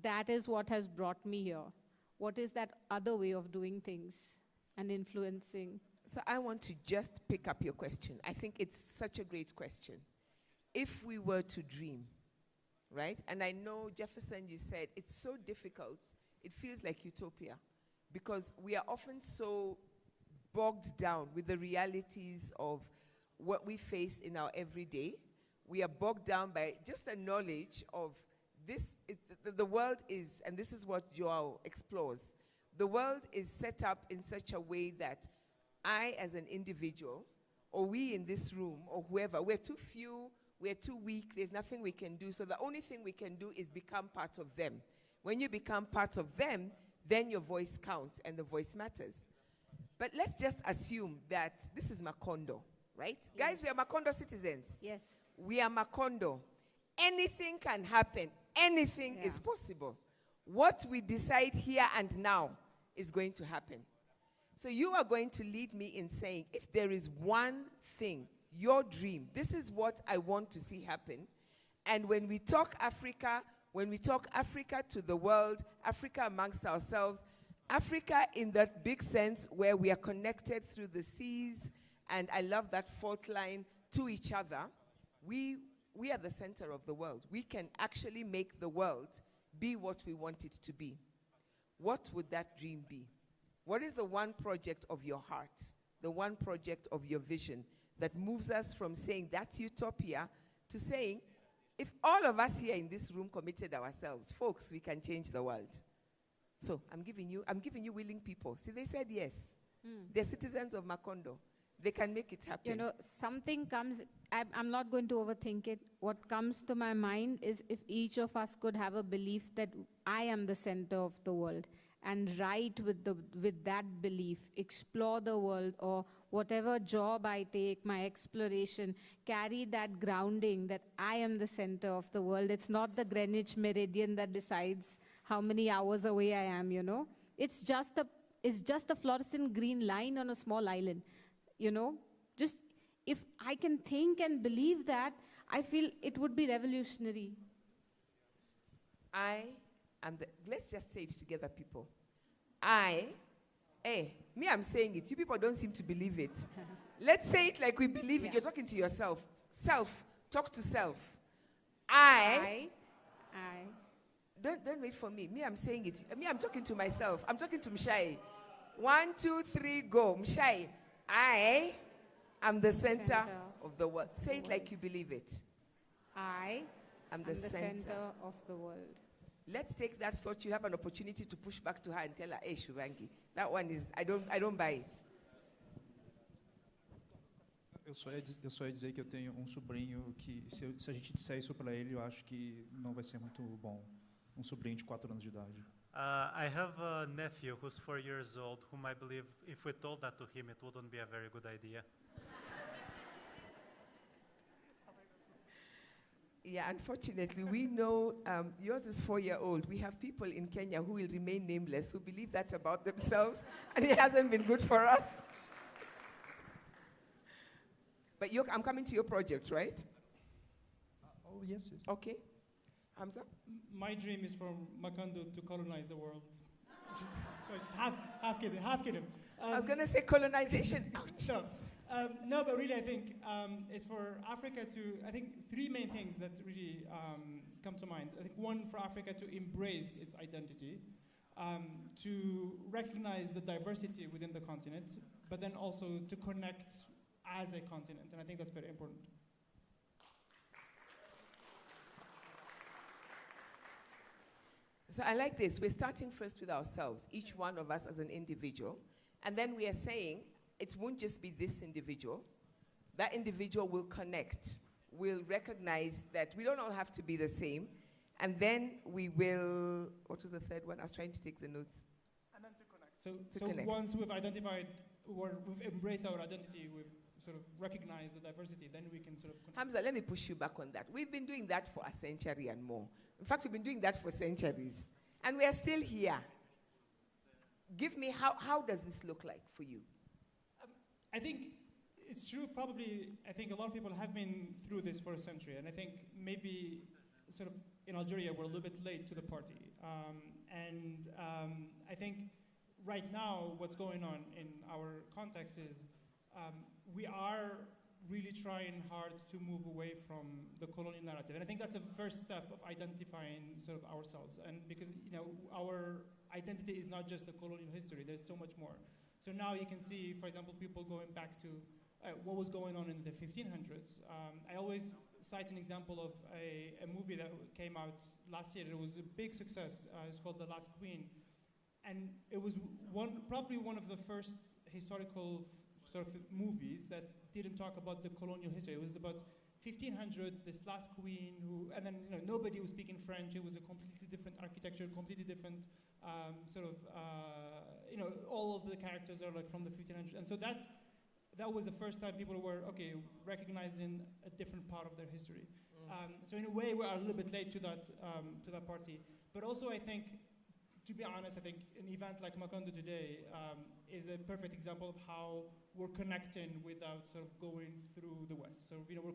that is what has brought me here. What is that other way of doing things and influencing? So I want to just pick up your question. I think it's such a great question. If we were to dream, right? And I know, Jeferson, you said it's so difficult, it feels like utopia, because we are often so bogged down with the realities of what we face in our everyday. We are bogged down by just the knowledge of this. The world is, and this is what João explores, the world is set up in such a way that I, as an individual, or we in this room, or whoever, we're too few, we're too weak, there's nothing we can do. So the only thing we can do is become part of them. When you become part of them, then your voice counts and the voice matters. But let's just assume that this is Macondo, right? Yes. Guys, we are Macondo citizens. Yes. We are Macondo. Anything can happen. Anything is possible. What we decide here and now is going to happen. So you are going to lead me in saying, if there is one thing, your dream, this is what I want to see happen. And when we talk Africa to the world, Africa amongst ourselves, Africa in that big sense where we are connected through the seas And I love that fault line to each other. We are the center of the world. We can actually make the world be what we want it to be. What would that dream be? What is the one project of your heart, the one project of your vision that moves us from saying that's utopia to saying, if all of us here in this room committed ourselves, folks, we can change the world. So I'm giving you willing people. See, they said yes. They're citizens of Macondo. They can make it happen. You know, something comes, I'm not going to overthink it. What comes to my mind is if each of us could have a belief that I am the center of the world and write with that belief, explore the world, or whatever job I take, my exploration, carry that grounding that I am the center of the world. It's not the Greenwich Meridian that decides how many hours away I am, you know. It's just a fluorescent green line on a small island, you know. Just if I can think and believe that, I feel it would be revolutionary. Let's just say it together, people. I'm saying it. You people don't seem to believe it. Let's say it like we believe it. You're talking to yourself. Talk to self. Don't wait for me. I'm saying it. I'm talking to myself. I'm talking to Mshai. 1, 2, 3, go. Mshai, I am the center of the world. Say it like you believe it. I am the center of the world. Let's take that thought. You have an opportunity to push back to her and tell her, hey, Shubhangi, that one is, I don't buy it. Eu só ia dizer que eu tenho sobrinho que, se a gente disser isso para ele, eu acho que não vai ser muito bom. Sobrinho de 4 anos de idade. I have a nephew who's 4 years old, whom I believe if we told that to him, it wouldn't be a very good idea. Yeah, unfortunately, we know yours is 4-year-old. We have people in Kenya who will remain nameless, who believe that about themselves, and it hasn't been good for us. But I'm coming to your project, right? Oh, yes. Okay. Hamza? My dream is for Macondo to colonize the world. So just half kidding. I was going to say colonization. Ouch. No, but really I think it's for Africa to, I think 3 main things that really come to mind. I think one, for Africa to embrace its identity, to recognize the diversity within the continent, but then also to connect as a continent, and I think that's very important. So I like this. We're starting first with ourselves, each one of us as an individual, and then we are saying, it won't just be this individual. That individual will connect, will recognize that we don't all have to be the same, and then we will, what was the third one? I was trying to take the notes. And then to connect. So once we've identified, or we've embraced our identity, we've sort of recognized the diversity, then we can sort of connect. Hamza, let me push you back on that. We've been doing that for a century and more. In fact, we've been doing that for centuries. And we are still here. Give me, how does this look like for you? I think it's true, probably, I think a lot of people have been through this for a century, and I think maybe sort of in Algeria we're a little bit late to the party. I think right now what's going on in our context is we are really trying hard to move away from the colonial narrative, and I think that's the first step of identifying sort of ourselves, and because our identity is not just the colonial history, there's so much more. So now you can see, for example, people going back to what was going on in the 1500s. I always cite an example of a movie that came out last year. It was a big success. It's called The Last Queen. And it was probably one of the first historical sort of movies that didn't talk about the colonial history. It was about 1500, this last queen and then nobody was speaking French. It was a completely different architecture, completely different all of the characters are like from the 1500s. And so that was the first time people were, recognizing a different part of their history. So in a way, we are a little bit late to that party. But also I think, to be honest, I think an event like Macondo today is a perfect example of how we're connecting without sort of going through the West. So we're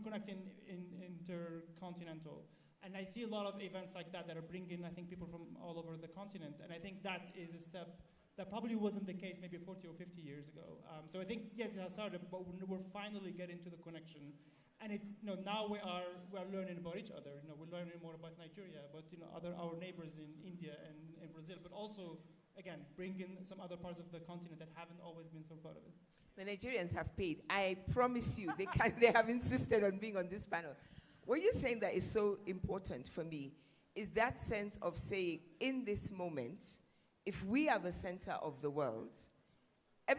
connecting intercontinental. And I see a lot of events like that are bringing, I think, people from all over the continent. And I think that is a step That probably wasn't the case maybe 40 or 50 years ago. So I think, yes, it has started, but we're finally getting to the connection. And it's, now we are learning about each other. We're learning more about Nigeria, about our neighbors in India and in Brazil, but also, again, bringing some other parts of the continent that haven't always been so part of it. The Nigerians have paid. I promise you, they have insisted on being on this panel. What you're saying that is so important for me is that sense of saying, in this moment, if we are the center of the world, there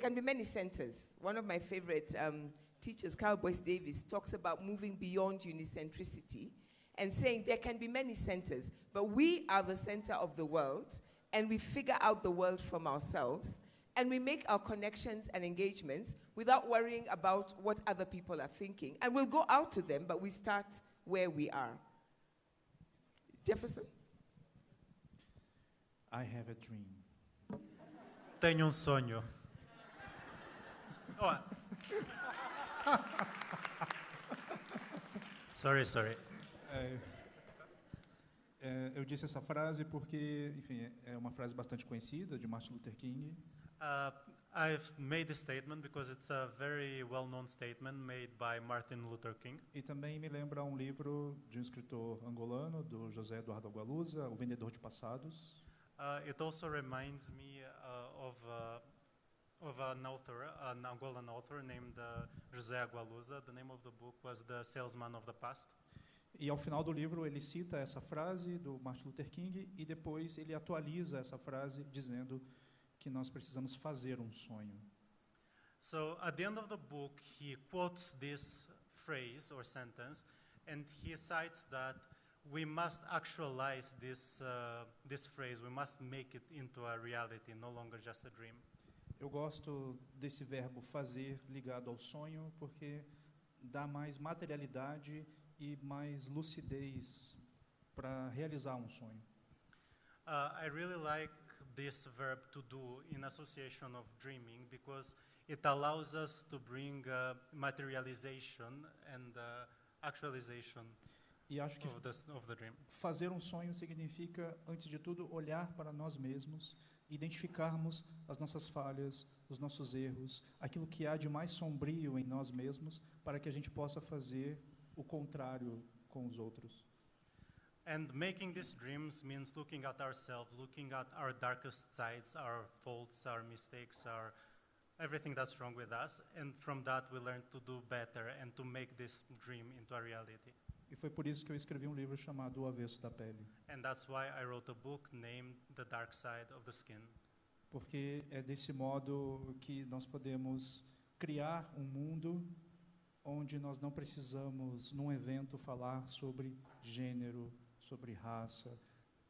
can be many centers. One of my favorite teachers, Carl Boyce Davis, talks about moving beyond unicentricity and saying there can be many centers, but we are the center of the world, and we figure out the world from ourselves, and we make our connections and engagements without worrying about what other people are thinking. And we'll go out to them, but we start where we are. Jeferson? I have a dream. Tenho sonho. Oh. Sorry. Eu disse essa frase porque, enfim, é uma frase bastante conhecida de Martin Luther King. I've made this statement because it's a very well-known statement made by Martin Luther King. E também me lembra um livro de um escritor angolano, do José Eduardo Agualusa, O Vendedor de Passados. It also reminds me of an author, an Angolan author named José Agualusa. The name of the book was The Salesman of the Past. E ao final do livro ele cita essa frase do Martin Luther King e depois ele atualiza essa frase dizendo que nós precisamos fazer um sonho. So at the end of the book, he quotes this phrase or sentence, and he cites that we must actualize this phrase. We must make it into a reality, no longer just a dream. Eu gosto desse verbo fazer ligado ao sonho porque dá mais materialidade e mais lucidez para realizar um sonho. I really like this verb to do in association of dreaming because it allows us to bring materialization and actualization E acho que of the dream. fazer um sonho significa, antes de tudo, olhar para nós mesmos, identificarmos as nossas falhas, os nossos erros, aquilo que há de mais sombrio em nós mesmos, para que a gente possa fazer o contrário com os outros. And making these dreams means looking at ourselves, looking at our darkest sides, our faults, our mistakes, everything that's wrong with us, and from that we learn to do better and to make this dream into a reality. E foi por isso que eu escrevi um livro chamado O Avesso da Pele. And that's why I wrote a book named The Dark Side of the Skin. Porque é desse modo que nós podemos criar um mundo onde nós não precisamos, num evento, falar sobre gênero, sobre raça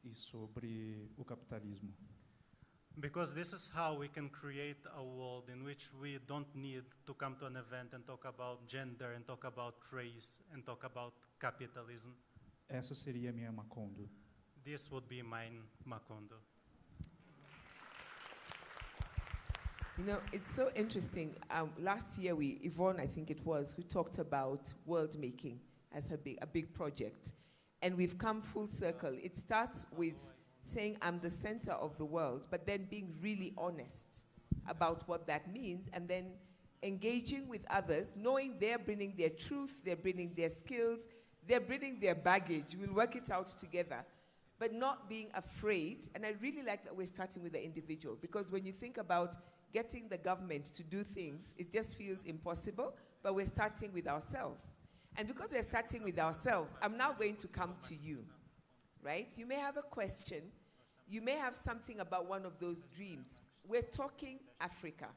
e sobre o capitalismo. Because this is how we can create a world in which we don't need to come to an event and talk about gender and talk about race and talk about capitalism. Essa seria a minha Macondo. This would be mine, Macondo. It's so interesting. Last year, Yvonne, I think it was, who talked about world making as a big project. And we've come full circle. It starts with saying I'm the center of the world, but then being really honest about what that means, and then engaging with others, knowing they're bringing their truth, they're bringing their skills, they're bringing their baggage. We'll work it out together, but not being afraid. And I really like that we're starting with the individual, because when you think about getting the government to do things, it just feels impossible, but we're starting with ourselves. And because we're starting with ourselves, I'm now going to come to you, right? You may have a question. You may have something about one of those dreams. We're talking Africa.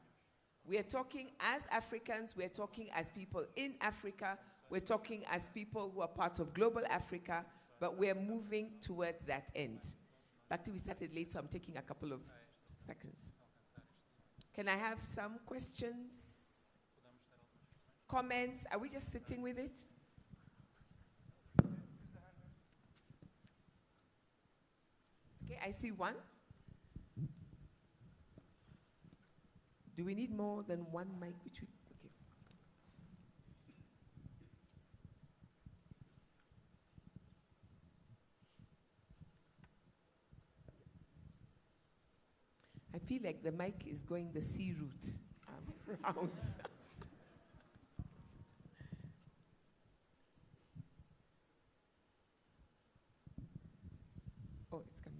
We're talking as Africans. We're talking as people in Africa. We're talking as people who are part of global Africa, but we're moving towards that end. Back to we started late, so I'm taking a couple of seconds. Can I have some questions? Comments? Are we just sitting with it? Okay, I see one. Do we need more than one mic? Okay. I feel like the mic is going the sea route round. Oh, it's coming.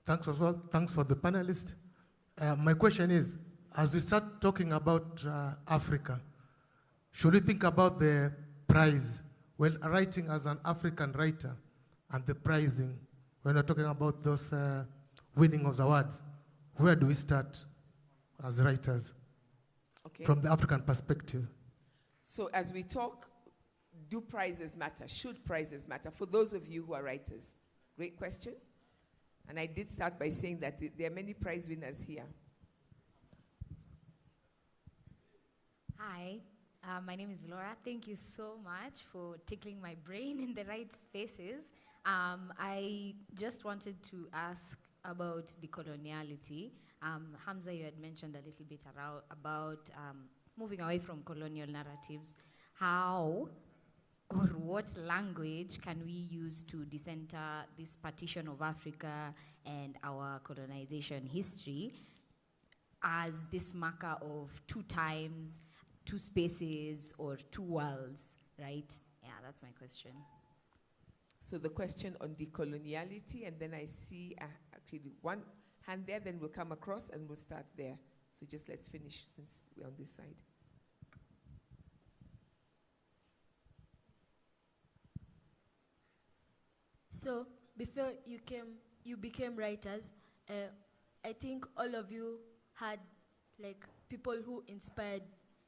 Thanks for the panelists. My question is, as we start talking about Africa, should we think about the prize? Well, writing as an African writer and the prizing, when we're talking about those winning of the awards, where do we start as writers from the African perspective? So as we talk, do prizes matter? Should prizes matter? For those of you who are writers, great question. And I did start by saying that there are many prize winners here. Hi, my name is Laura. Thank you so much for tickling my brain in the right spaces. I just wanted to ask about decoloniality. Hamza, you had mentioned a little bit about moving away from colonial narratives. How or what language can we use to decenter this partition of Africa and our colonization history as this marker of two times, two spaces, or two worlds, right? Yeah, that's my question. So the question on decoloniality, and then I see actually one hand there, then we'll come across and we'll start there. So just let's finish since we're on this side. So before you became writers, I think all of you had like people who inspired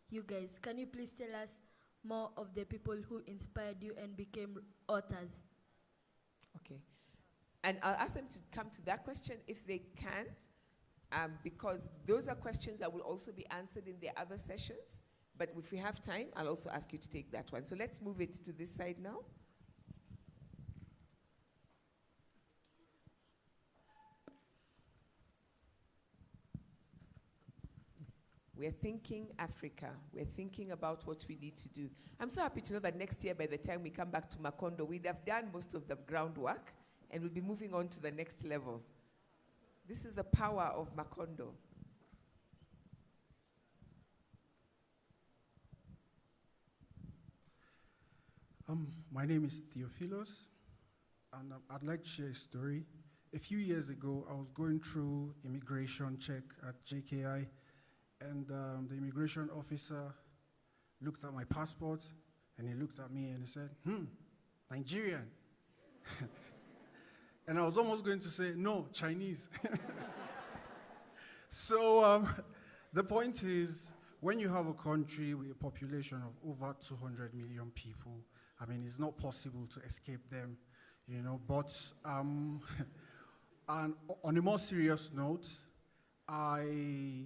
you guys. Can you please tell us more of the people who inspired you and became authors? Okay. And I'll ask them to come to that question if they can, because those are questions that will also be answered in the other sessions. But if we have time, I'll also ask you to take that one. So let's move it to this side now. We're thinking Africa. We're thinking about what we need to do. I'm so happy to know that next year, by the time we come back to Macondo, we'd have done most of the groundwork and we'll be moving on to the next level. This is the power of Macondo. My name is Theophilos, and I'd like to share a story. A few years ago, I was going through immigration check at JKI, and the immigration officer looked at my passport, and he looked at me and he said, Nigerian. And I was almost going to say, no, Chinese. So the point is, when you have a country with a population of over 200 million people, I mean, it's not possible to escape them, you know, but and on a more serious note, I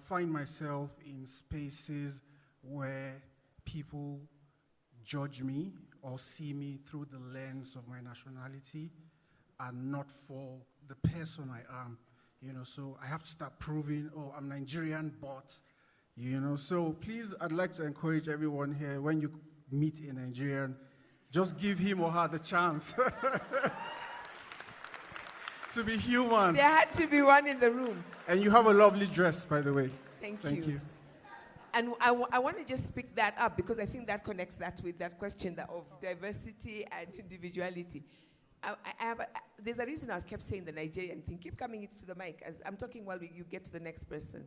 find myself in spaces where people judge me or see me through the lens of my nationality and not for the person I am, you know, so I have to start proving, oh, I'm Nigerian, but, you know, so please, I'd like to encourage everyone here, when you meet a Nigerian, just give him or her the chance to be human. There had to be one in the room. And you have a lovely dress, by the way. Thank you. you. And I want to just pick that up because I think that connects that with that question of diversity and individuality. There's a reason I kept saying the Nigerian thing. Keep coming into the mic as I'm talking while you get to the next person.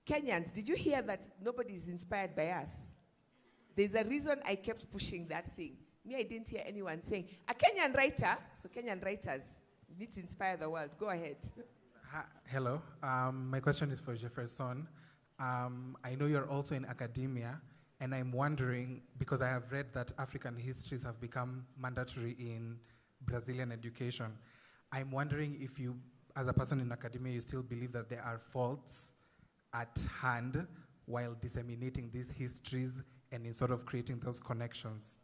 Kenyans, did you hear that nobody is inspired by us? There's a reason I kept pushing that thing. Me, I didn't hear anyone saying, a Kenyan writer, so Kenyan writers need to inspire the world. Go ahead. Hello. My question is for Jeferson. I know you're also in academia, and I'm wondering, because I have read that African histories have become mandatory in Brazilian education. I'm wondering if you, as a person in academia, you still believe that there are faults at hand while disseminating these histories and in sort of creating those connections.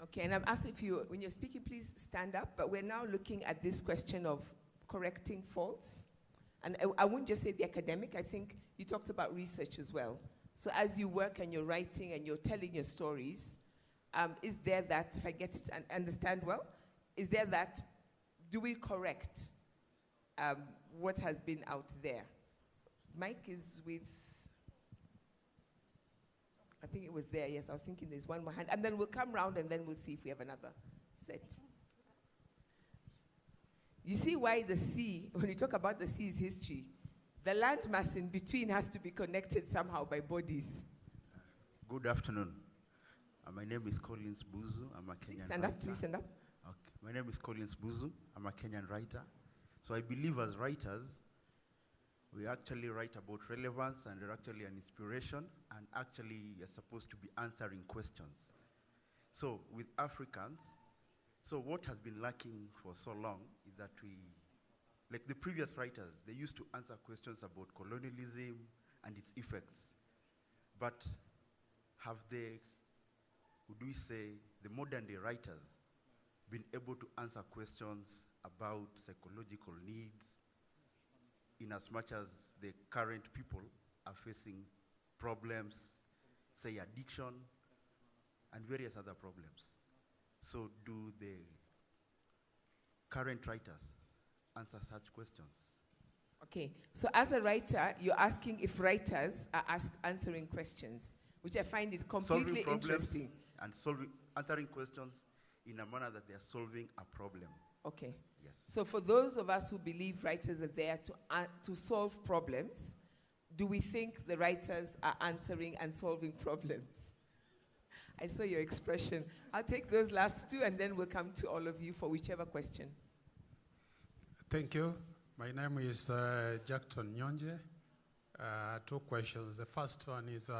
Okay, and I'm asked if you, when you're speaking, please stand up, but we're now looking at this question of correcting faults. And I wouldn't just say the academic, I think you talked about research as well. So as you work and you're writing and you're telling your stories, is there that, if I get it and understand well, is there that, do we correct what has been out there? Mike is with, I think it was there, yes, I was thinking there's one more hand. And then we'll come round and then we'll see if we have another set. You see why the sea, when you talk about the sea's history, the landmass in between has to be connected somehow by bodies. Good afternoon. My name is Collins Buzu. I'm a Kenyan writer. Please stand up. Okay. My name is Collins Buzu. I'm a Kenyan writer. So I believe as writers, we actually write about relevance and they're actually an inspiration, and actually you're supposed to be answering questions. So with Africans, so what has been lacking for so long is that we, like the previous writers, they used to answer questions about colonialism and its effects. But have they, would we say, the modern day writers been able to answer questions about psychological needs in as much as the current people are facing problems, say addiction and various other problems? So do the current writers answer such questions? Okay, so as a writer, you're asking if writers are answering questions, which I find is completely interesting. And answering questions in a manner that they are solving a problem. Okay. Yes. So for those of us who believe writers are there to solve problems, do we think the writers are answering and solving problems? I saw your expression. I'll take those last two and then we'll come to all of you for whichever question. Thank you. My name is Jackson Nyonje. Two questions. The first one is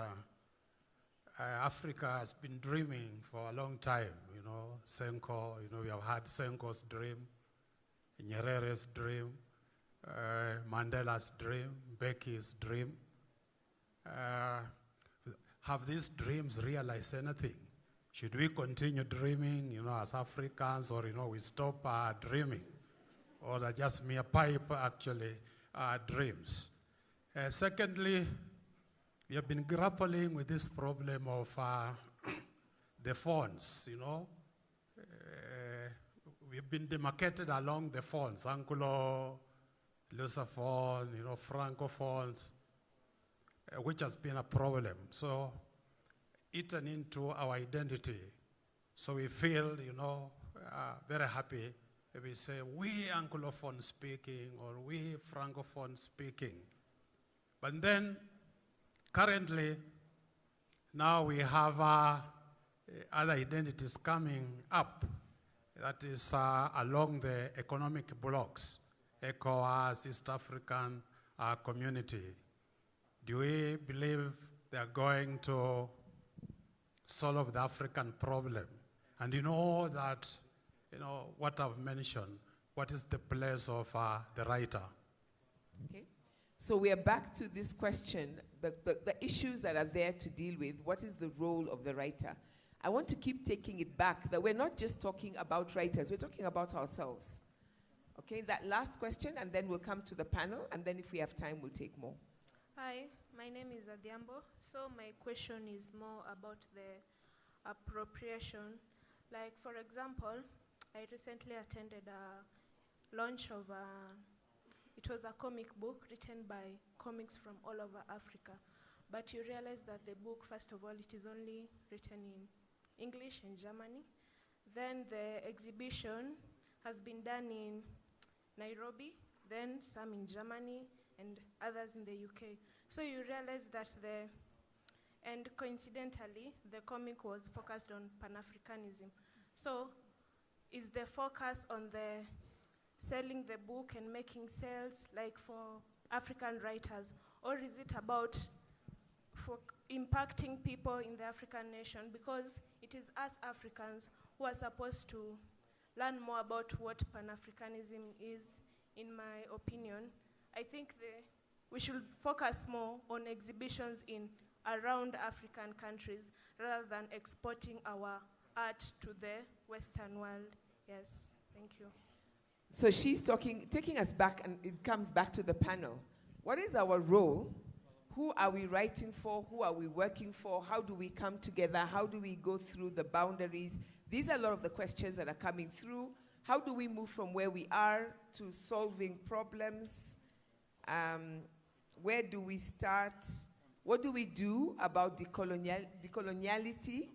Africa has been dreaming for a long time. You know, Senko, we have had Senko's dream, Nyerere's dream, Mandela's dream, Becky's dream. Have these dreams realized anything? Should we continue dreaming, as Africans, or, we stop dreaming? Or they're just mere pipe, actually, dreams? Secondly, we have been grappling with this problem of the phones, we've been demarcated along the phones, Anglo, Lusophone, Francophones, which has been a problem. So, eaten into our identity. So we feel, very happy if we say, we Anglophone speaking, or we Francophone speaking. But then, currently, now we have other identities coming up. That is along the economic blocks, ECOWAS, East African community. Do we believe they are going to solve the African problem? And that, what I've mentioned, what is the place of the writer? Okay. So we are back to this question, the issues that are there to deal with. What is the role of the writer? I want to keep taking it back, that we're not just talking about writers, we're talking about ourselves. Okay, that last question, and then we'll come to the panel, and then if we have time, we'll take more. Hi, my name is Adiambo. So my question is more about the appropriation. Like, for example, I recently attended a launch of it was a comic book written by comics from all over Africa. But you realize that the book, first of all, it is only written in English and Germany. Then the exhibition has been done in Nairobi, then some in Germany, and others in the UK. So you realize that and coincidentally, the comic was focused on Pan-Africanism. So is the focus on the selling the book and making sales, like for African writers, or is it about for impacting people in the African nation? Because it is us Africans who are supposed to learn more about what Pan-Africanism is, in my opinion. I think we should focus more on exhibitions in around African countries rather than exporting our art to the Western world. Yes, thank you. So she's taking us back, and it comes back to the panel. What is our role Who are we writing for? Who are we working for? How do we come together? How do we go through the boundaries? These are a lot of the questions that are coming through. How do we move from where we are to solving problems? Where do we start? What do we do about decoloniality?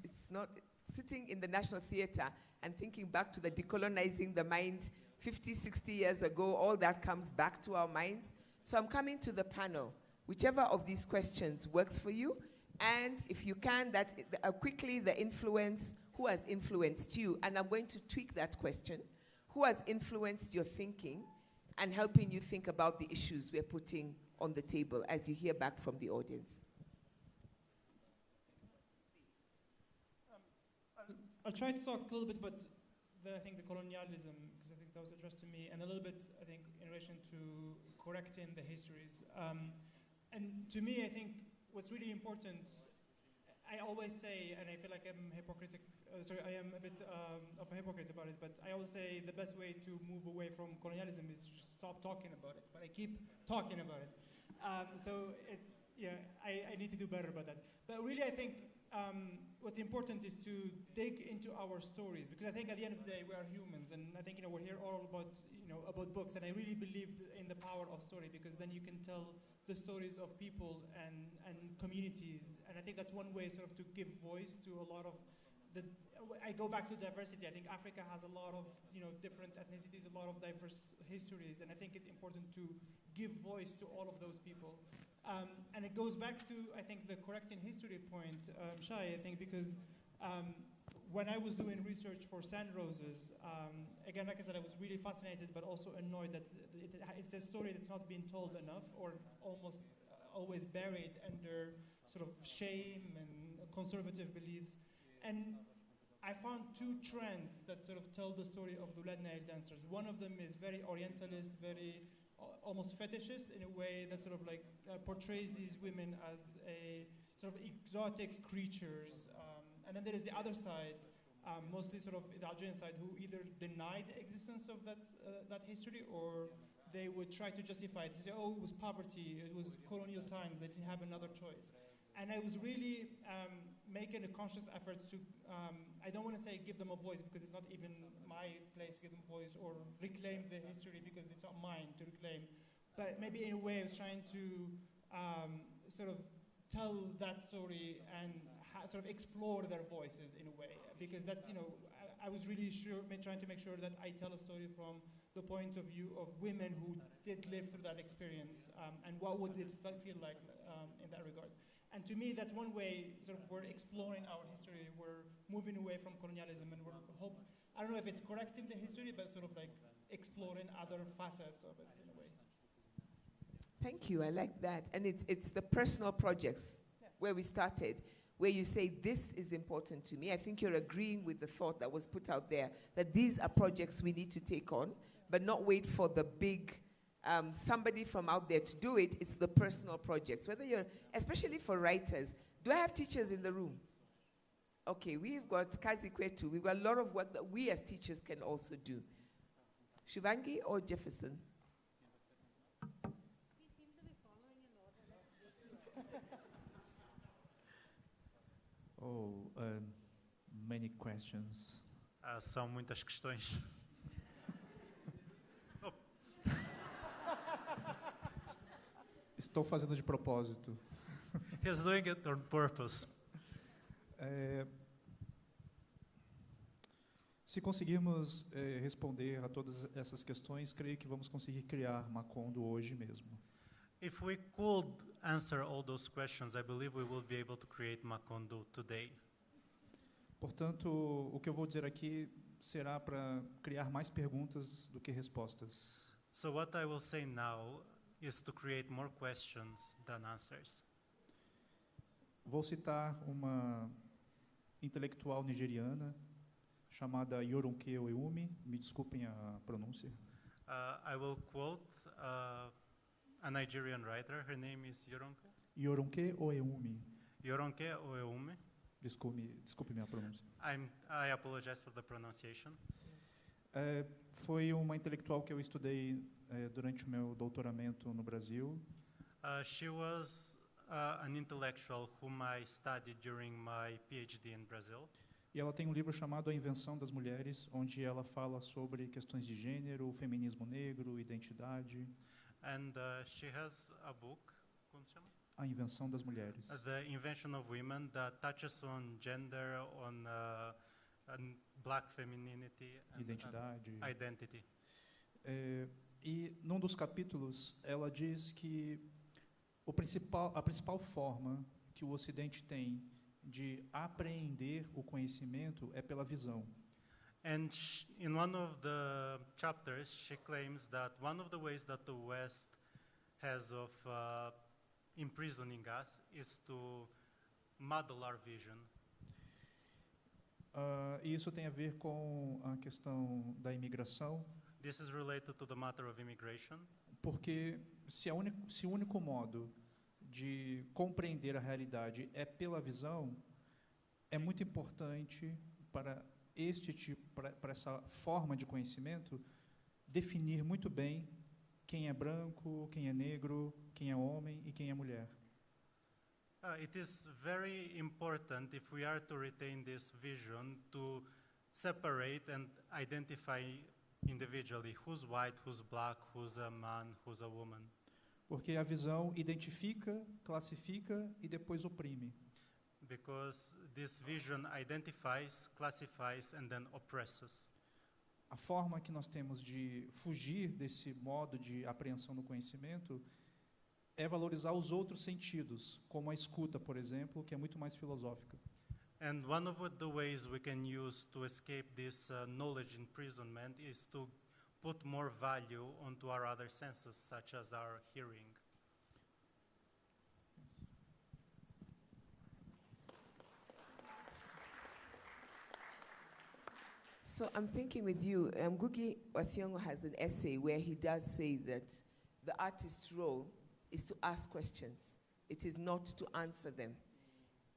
It's not sitting in the National Theatre and thinking back to the decolonizing the mind 50, 60 years ago, all that comes back to our minds. So I'm coming to the panel. Whichever of these questions works for you, and if you can, quickly the influence, who has influenced you? And I'm going to tweak that question. Who has influenced your thinking and helping you think about the issues we're putting on the table as you hear back from the audience? I'll try to talk a little bit about I think the colonialism, because I think that was addressed to me, and a little bit, I think, in relation to correcting the histories. And to me, I think what's really important, I always say, and I feel like I'm hypocritic, I am a bit of a hypocrite about it, but I always say the best way to move away from colonialism is just stop talking about it, but I keep talking about it. So it's, yeah, I need to do better about that. But really, I think what's important is to dig into our stories, because I think at the end of the day we are humans, and I think we're here all about about books, and I really believe in the power of story, because then you can tell the stories of people and communities, and I think that's one way sort of to give voice to a lot of the. I go back to diversity. I think Africa has a lot of different ethnicities, a lot of diverse histories, and I think it's important to give voice to all of those people. And it goes back to, I think, the correcting history point, Mshai, I think, because when I was doing research for Sand Roses, again, like I said, I was really fascinated, but also annoyed that it's a story that's not being told enough, or almost always buried under sort of shame and conservative beliefs. And I found two trends that sort of tell the story of the Red Nile dancers. One of them is very orientalist, very almost fetishist in a way that sort of like portrays these women as a sort of exotic creatures. And then there is the other side, mostly sort of the Algerian side, who either deny the existence of that history, or they would try to justify it. They say, oh, it was poverty, it was colonial times, they didn't have another choice. And I was really making a conscious effort to, I don't want to say give them a voice, because it's not even my place to give them a voice, or reclaim the history, because it's not mine to reclaim. But maybe in a way I was trying to sort of tell that story and sort of explore their voices in a way. Because that's, I was really trying to make sure that I tell a story from the point of view of women who did live through that experience, and what would it feel like in that regard. And to me, that's one way sort of we're exploring our history. We're moving away from colonialism, and I don't know if it's correcting the history, but sort of like exploring other facets of it in a way. Thank you, I like that. And it's the personal projects where we started, where you say, this is important to me. I think you're agreeing with the thought that was put out there, that these are projects we need to take on, but not wait for the big somebody from out there to do it. It's the personal projects, whether you're, especially for writers. Do I have teachers in the room? Okay, we've got Kazi Kwetu. We've got a lot of work that we as teachers can also do. Shubhangi or Jeferson? Many questions. São muitas questões. Estou fazendo de propósito. He's doing it on purpose. Se conseguirmos responder a todas essas questões, creio que vamos conseguir criar Macondo hoje mesmo. If we could answer all those questions, I believe we will be able to create Macondo today. Portanto, o que eu vou dizer aqui será para criar mais perguntas do que respostas. So what I will say now is to create more questions than answers. Vou citar uma intelectual nigeriana chamada Yoronke Oeumi, me desculpem a pronúncia. I will quote a Nigerian writer. Her name is Yoronke. Yoronke Oeumi. Yoronke Oeumi. Desculpe minha pronúncia. I apologize for the pronunciation. Foi uma intelectual que eu estudei durante o meu doutoramento no Brasil. She was an intellectual whom I studied during my PhD in Brazil. E ela tem um livro chamado A Invenção das Mulheres, onde ela fala sobre questões de gênero, feminismo negro, identidade. And she has a book, como se chama? A Invenção das Mulheres. The Invention of Women, that touches on gender, on black femininity, and identidade. Identity. E num dos capítulos ela diz que a principal forma que o Ocidente tem de apreender o conhecimento é pela visão. And in one of the chapters, she claims that one of the ways that the West has of imprisoning us is to muddle our vision. E isso tem a ver com a questão da imigração. This is related to the matter of immigration. Porque se o único modo de compreender a realidade é pela visão, é muito importante para para essa forma de conhecimento, definir muito bem quem é branco, quem é negro, quem é homem e quem é mulher. It is very important, if we are to retain this vision, to separate and identify individually who's white, who's black, who's a man, who's a woman. Porque a visão identifica, classifica e depois oprime. Because this vision identifies, classifies, and then oppresses. A forma que nós temos de fugir desse modo de apreensão do conhecimento é valorizar os outros sentidos, como a escuta, por exemplo, que é muito mais filosófica. And one of the ways we can use to escape this knowledge imprisonment is to put more value onto our other senses, such as our hearing. So I'm thinking with you, Ngugi wa Thiong'o has an essay where he does say that the artist's role is to ask questions. It is not to answer them.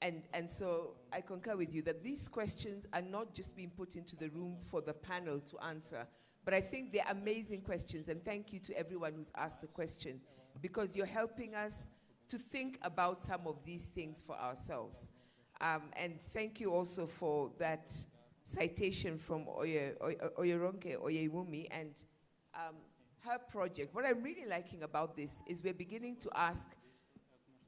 And so I concur with you that these questions are not just being put into the room for the panel to answer, but I think they're amazing questions, and thank you to everyone who's asked a question, because you're helping us to think about some of these things for ourselves. And thank you also for that citation from Oyeronke Oyewumi and her project. What I'm really liking about this is we're beginning to ask,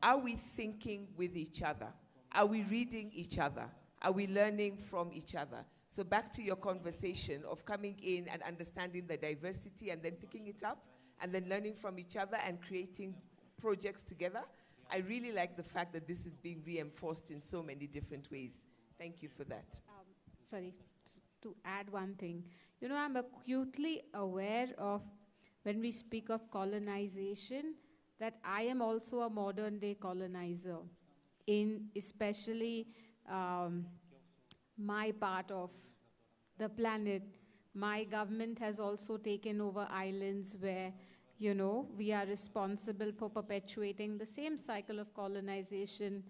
are we thinking with each other? Are we reading each other? Are we learning from each other? So back to your conversation of coming in and understanding the diversity and then picking it up and then learning from each other and creating projects together. I really like the fact that this is being reinforced in so many different ways. Thank you for that. Sorry, to add one thing. You know, I'm acutely aware of, when we speak of colonization, that I am also a modern day colonizer, in especially my part of the planet. My government has also taken over islands where, you know, we are responsible for perpetuating the same cycle of colonization.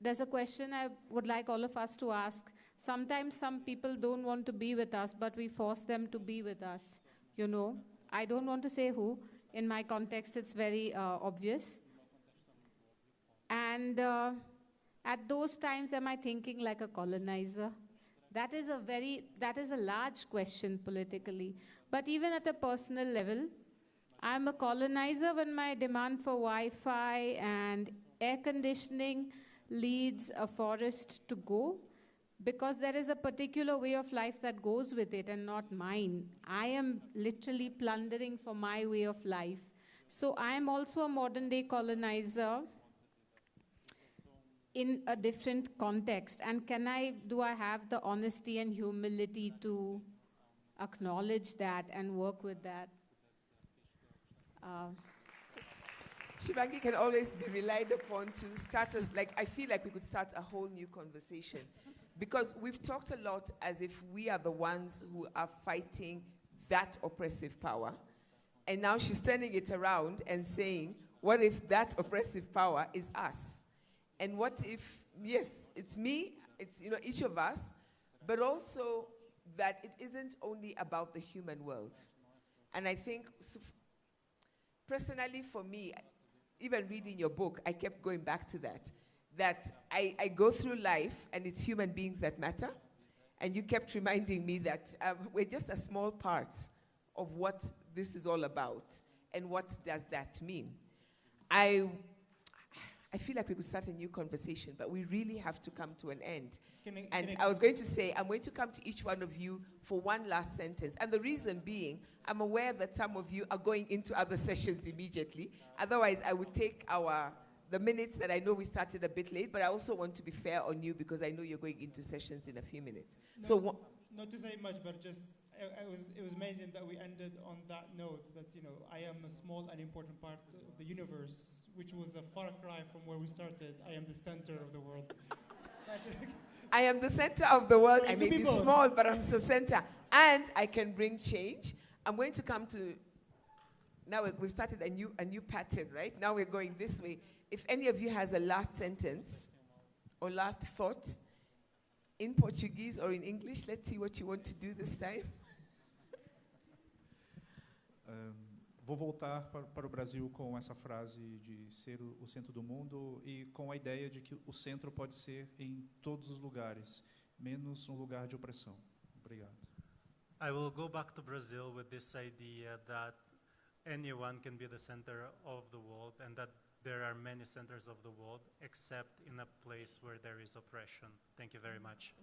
There's a question I would like all of us to ask. Sometimes some people don't want to be with us, but we force them to be with us. You know, I don't want to say who. In my context, it's very obvious. And at those times, am I thinking like a colonizer? That is a large question politically. But even at a personal level, I'm a colonizer when my demand for Wi-Fi and air conditioning leads a forest to go, because there is a particular way of life that goes with it and not mine. I am literally plundering for my way of life. So I am also a modern day colonizer in a different context. And do I have the honesty and humility to acknowledge that and work with that? Shubhangi can always be relied upon to start us, like, I feel like we could start a whole new conversation. Because we've talked a lot as if we are the ones who are fighting that oppressive power. And now she's turning it around and saying, what if that oppressive power is us? And what if, yes, it's me, it's, you know, each of us, but also that it isn't only about the human world. And I think, personally for me, even reading your book, I kept going back to that I go through life and it's human beings that matter. And you kept reminding me that we're just a small part of what this is all about. And what does that mean? I feel like we could start a new conversation, but we really have to come to an end. I was going to say, I'm going to come to each one of you for one last sentence. And the reason being, I'm aware that some of you are going into other sessions immediately. Otherwise, I would take the minutes that I know we started a bit late, but I also want to be fair on you because I know you're going into sessions in a few minutes. Not to say much, but just it was amazing that we ended on that note that, I am a small and important part of the universe, which was a far cry from where we started. I am the center of the world. I am the center of the world. I may be small, but I'm the center. And I can bring change. I'm going to come to, now we've started a new pattern, right? Now we're going this way. If any of you has a last sentence or last thought in Portuguese or in English, let's see what you want to do this time. Vou voltar para o Brasil com essa frase de ser o centro do mundo e com a ideia de que o centro pode ser em todos os lugares, menos um lugar de opressão. Obrigado. I will go back to Brazil with this idea that anyone can be the center of the world and that there are many centers of the world except in a place where there is oppression. Thank you very much.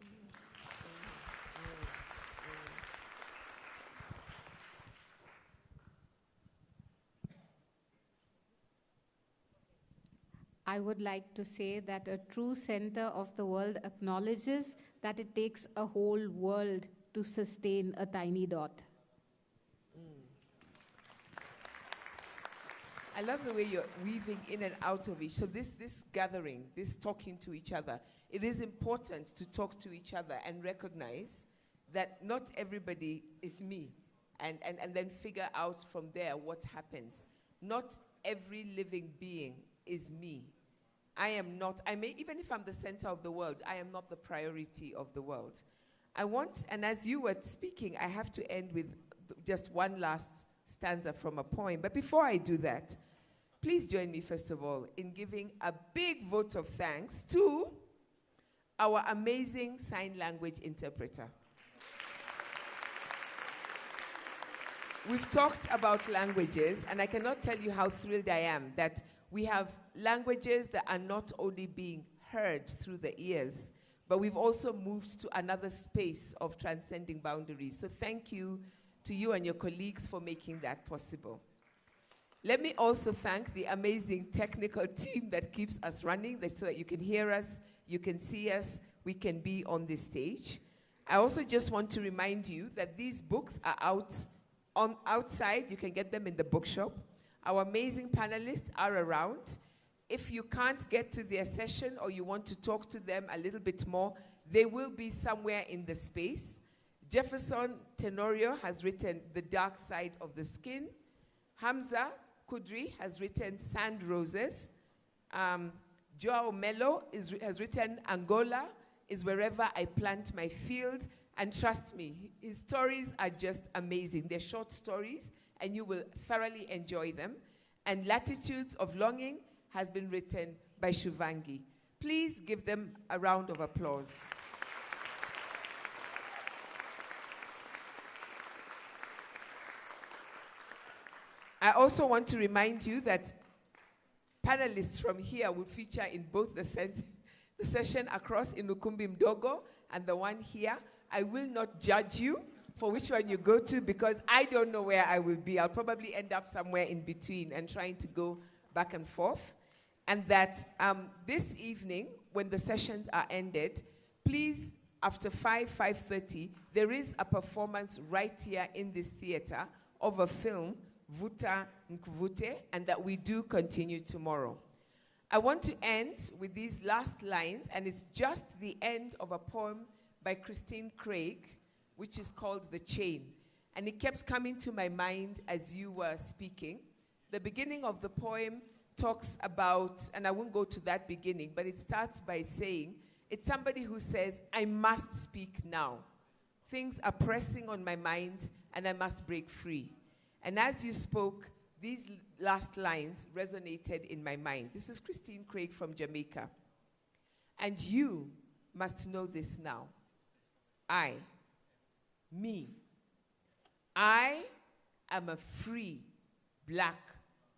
I would like to say that a true center of the world acknowledges that it takes a whole world to sustain a tiny dot. I love the way you're weaving in and out of it. So this gathering, this talking to each other, it is important to talk to each other and recognize that not everybody is me, and then figure out from there what happens. Not every living being is me. I am not, even if I'm the center of the world, I am not the priority of the world. And as you were speaking, I have to end with just one last stanza from a poem. But before I do that, please join me, first of all, in giving a big vote of thanks to our amazing sign language interpreter. We've talked about languages, and I cannot tell you how thrilled I am that we have languages that are not only being heard through the ears, but we've also moved to another space of transcending boundaries. So thank you to you and your colleagues for making that possible. Let me also thank the amazing technical team that keeps us running, so that you can hear us, you can see us, we can be on this stage. I also just want to remind you that these books are outside. You can get them in the bookshop. Our amazing panelists are around. If you can't get to their session or you want to talk to them a little bit more, they will be somewhere in the space. Jeferson Tenório has written The Dark Side of the Skin. Hamza Koudri has written Sand Roses. João Melo has written Angola is wherever I plant my field. And trust me, his stories are just amazing. They're short stories, and you will thoroughly enjoy them. And Latitudes of Longing has been written by Shubhangi. Please give them a round of applause. I also want to remind you that panelists from here will feature in both the session across in Ukumbi Mdogo and the one here. I will not judge you for which one you go to because I don't know where I will be. I'll probably end up somewhere in between and trying to go back and forth. And that this evening, when the sessions are ended, please, after 5:30, there is a performance right here in this theater of a film, Vuta Nkvute, and that we do continue tomorrow. I want to end with these last lines, and it's just the end of a poem by Christine Craig, which is called The Chain. And it kept coming to my mind as you were speaking. The beginning of the poem talks about, and I won't go to that beginning, but it starts by saying, it's somebody who says, I must speak now. Things are pressing on my mind, and I must break free. And as you spoke, these last lines resonated in my mind. This is Christine Craig from Jamaica. And you must know this now. I am a free black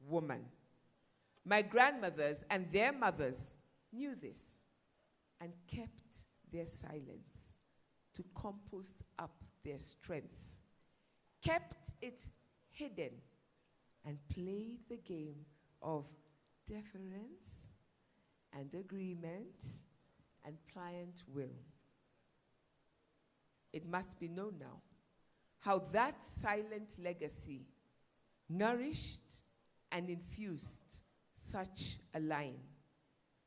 woman. My grandmothers and their mothers knew this and kept their silence to compost up their strength, kept it hidden, and played the game of deference and agreement and pliant will. It must be known now how that silent legacy nourished and infused such a line,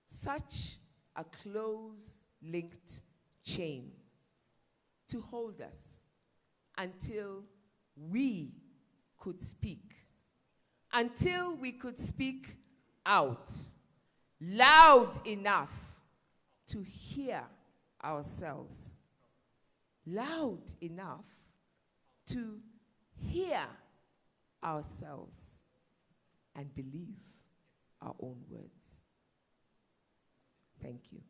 such a close-linked chain to hold us until we could speak, until we could speak out loud enough to hear ourselves, loud enough to hear ourselves and believe our own words. Thank you.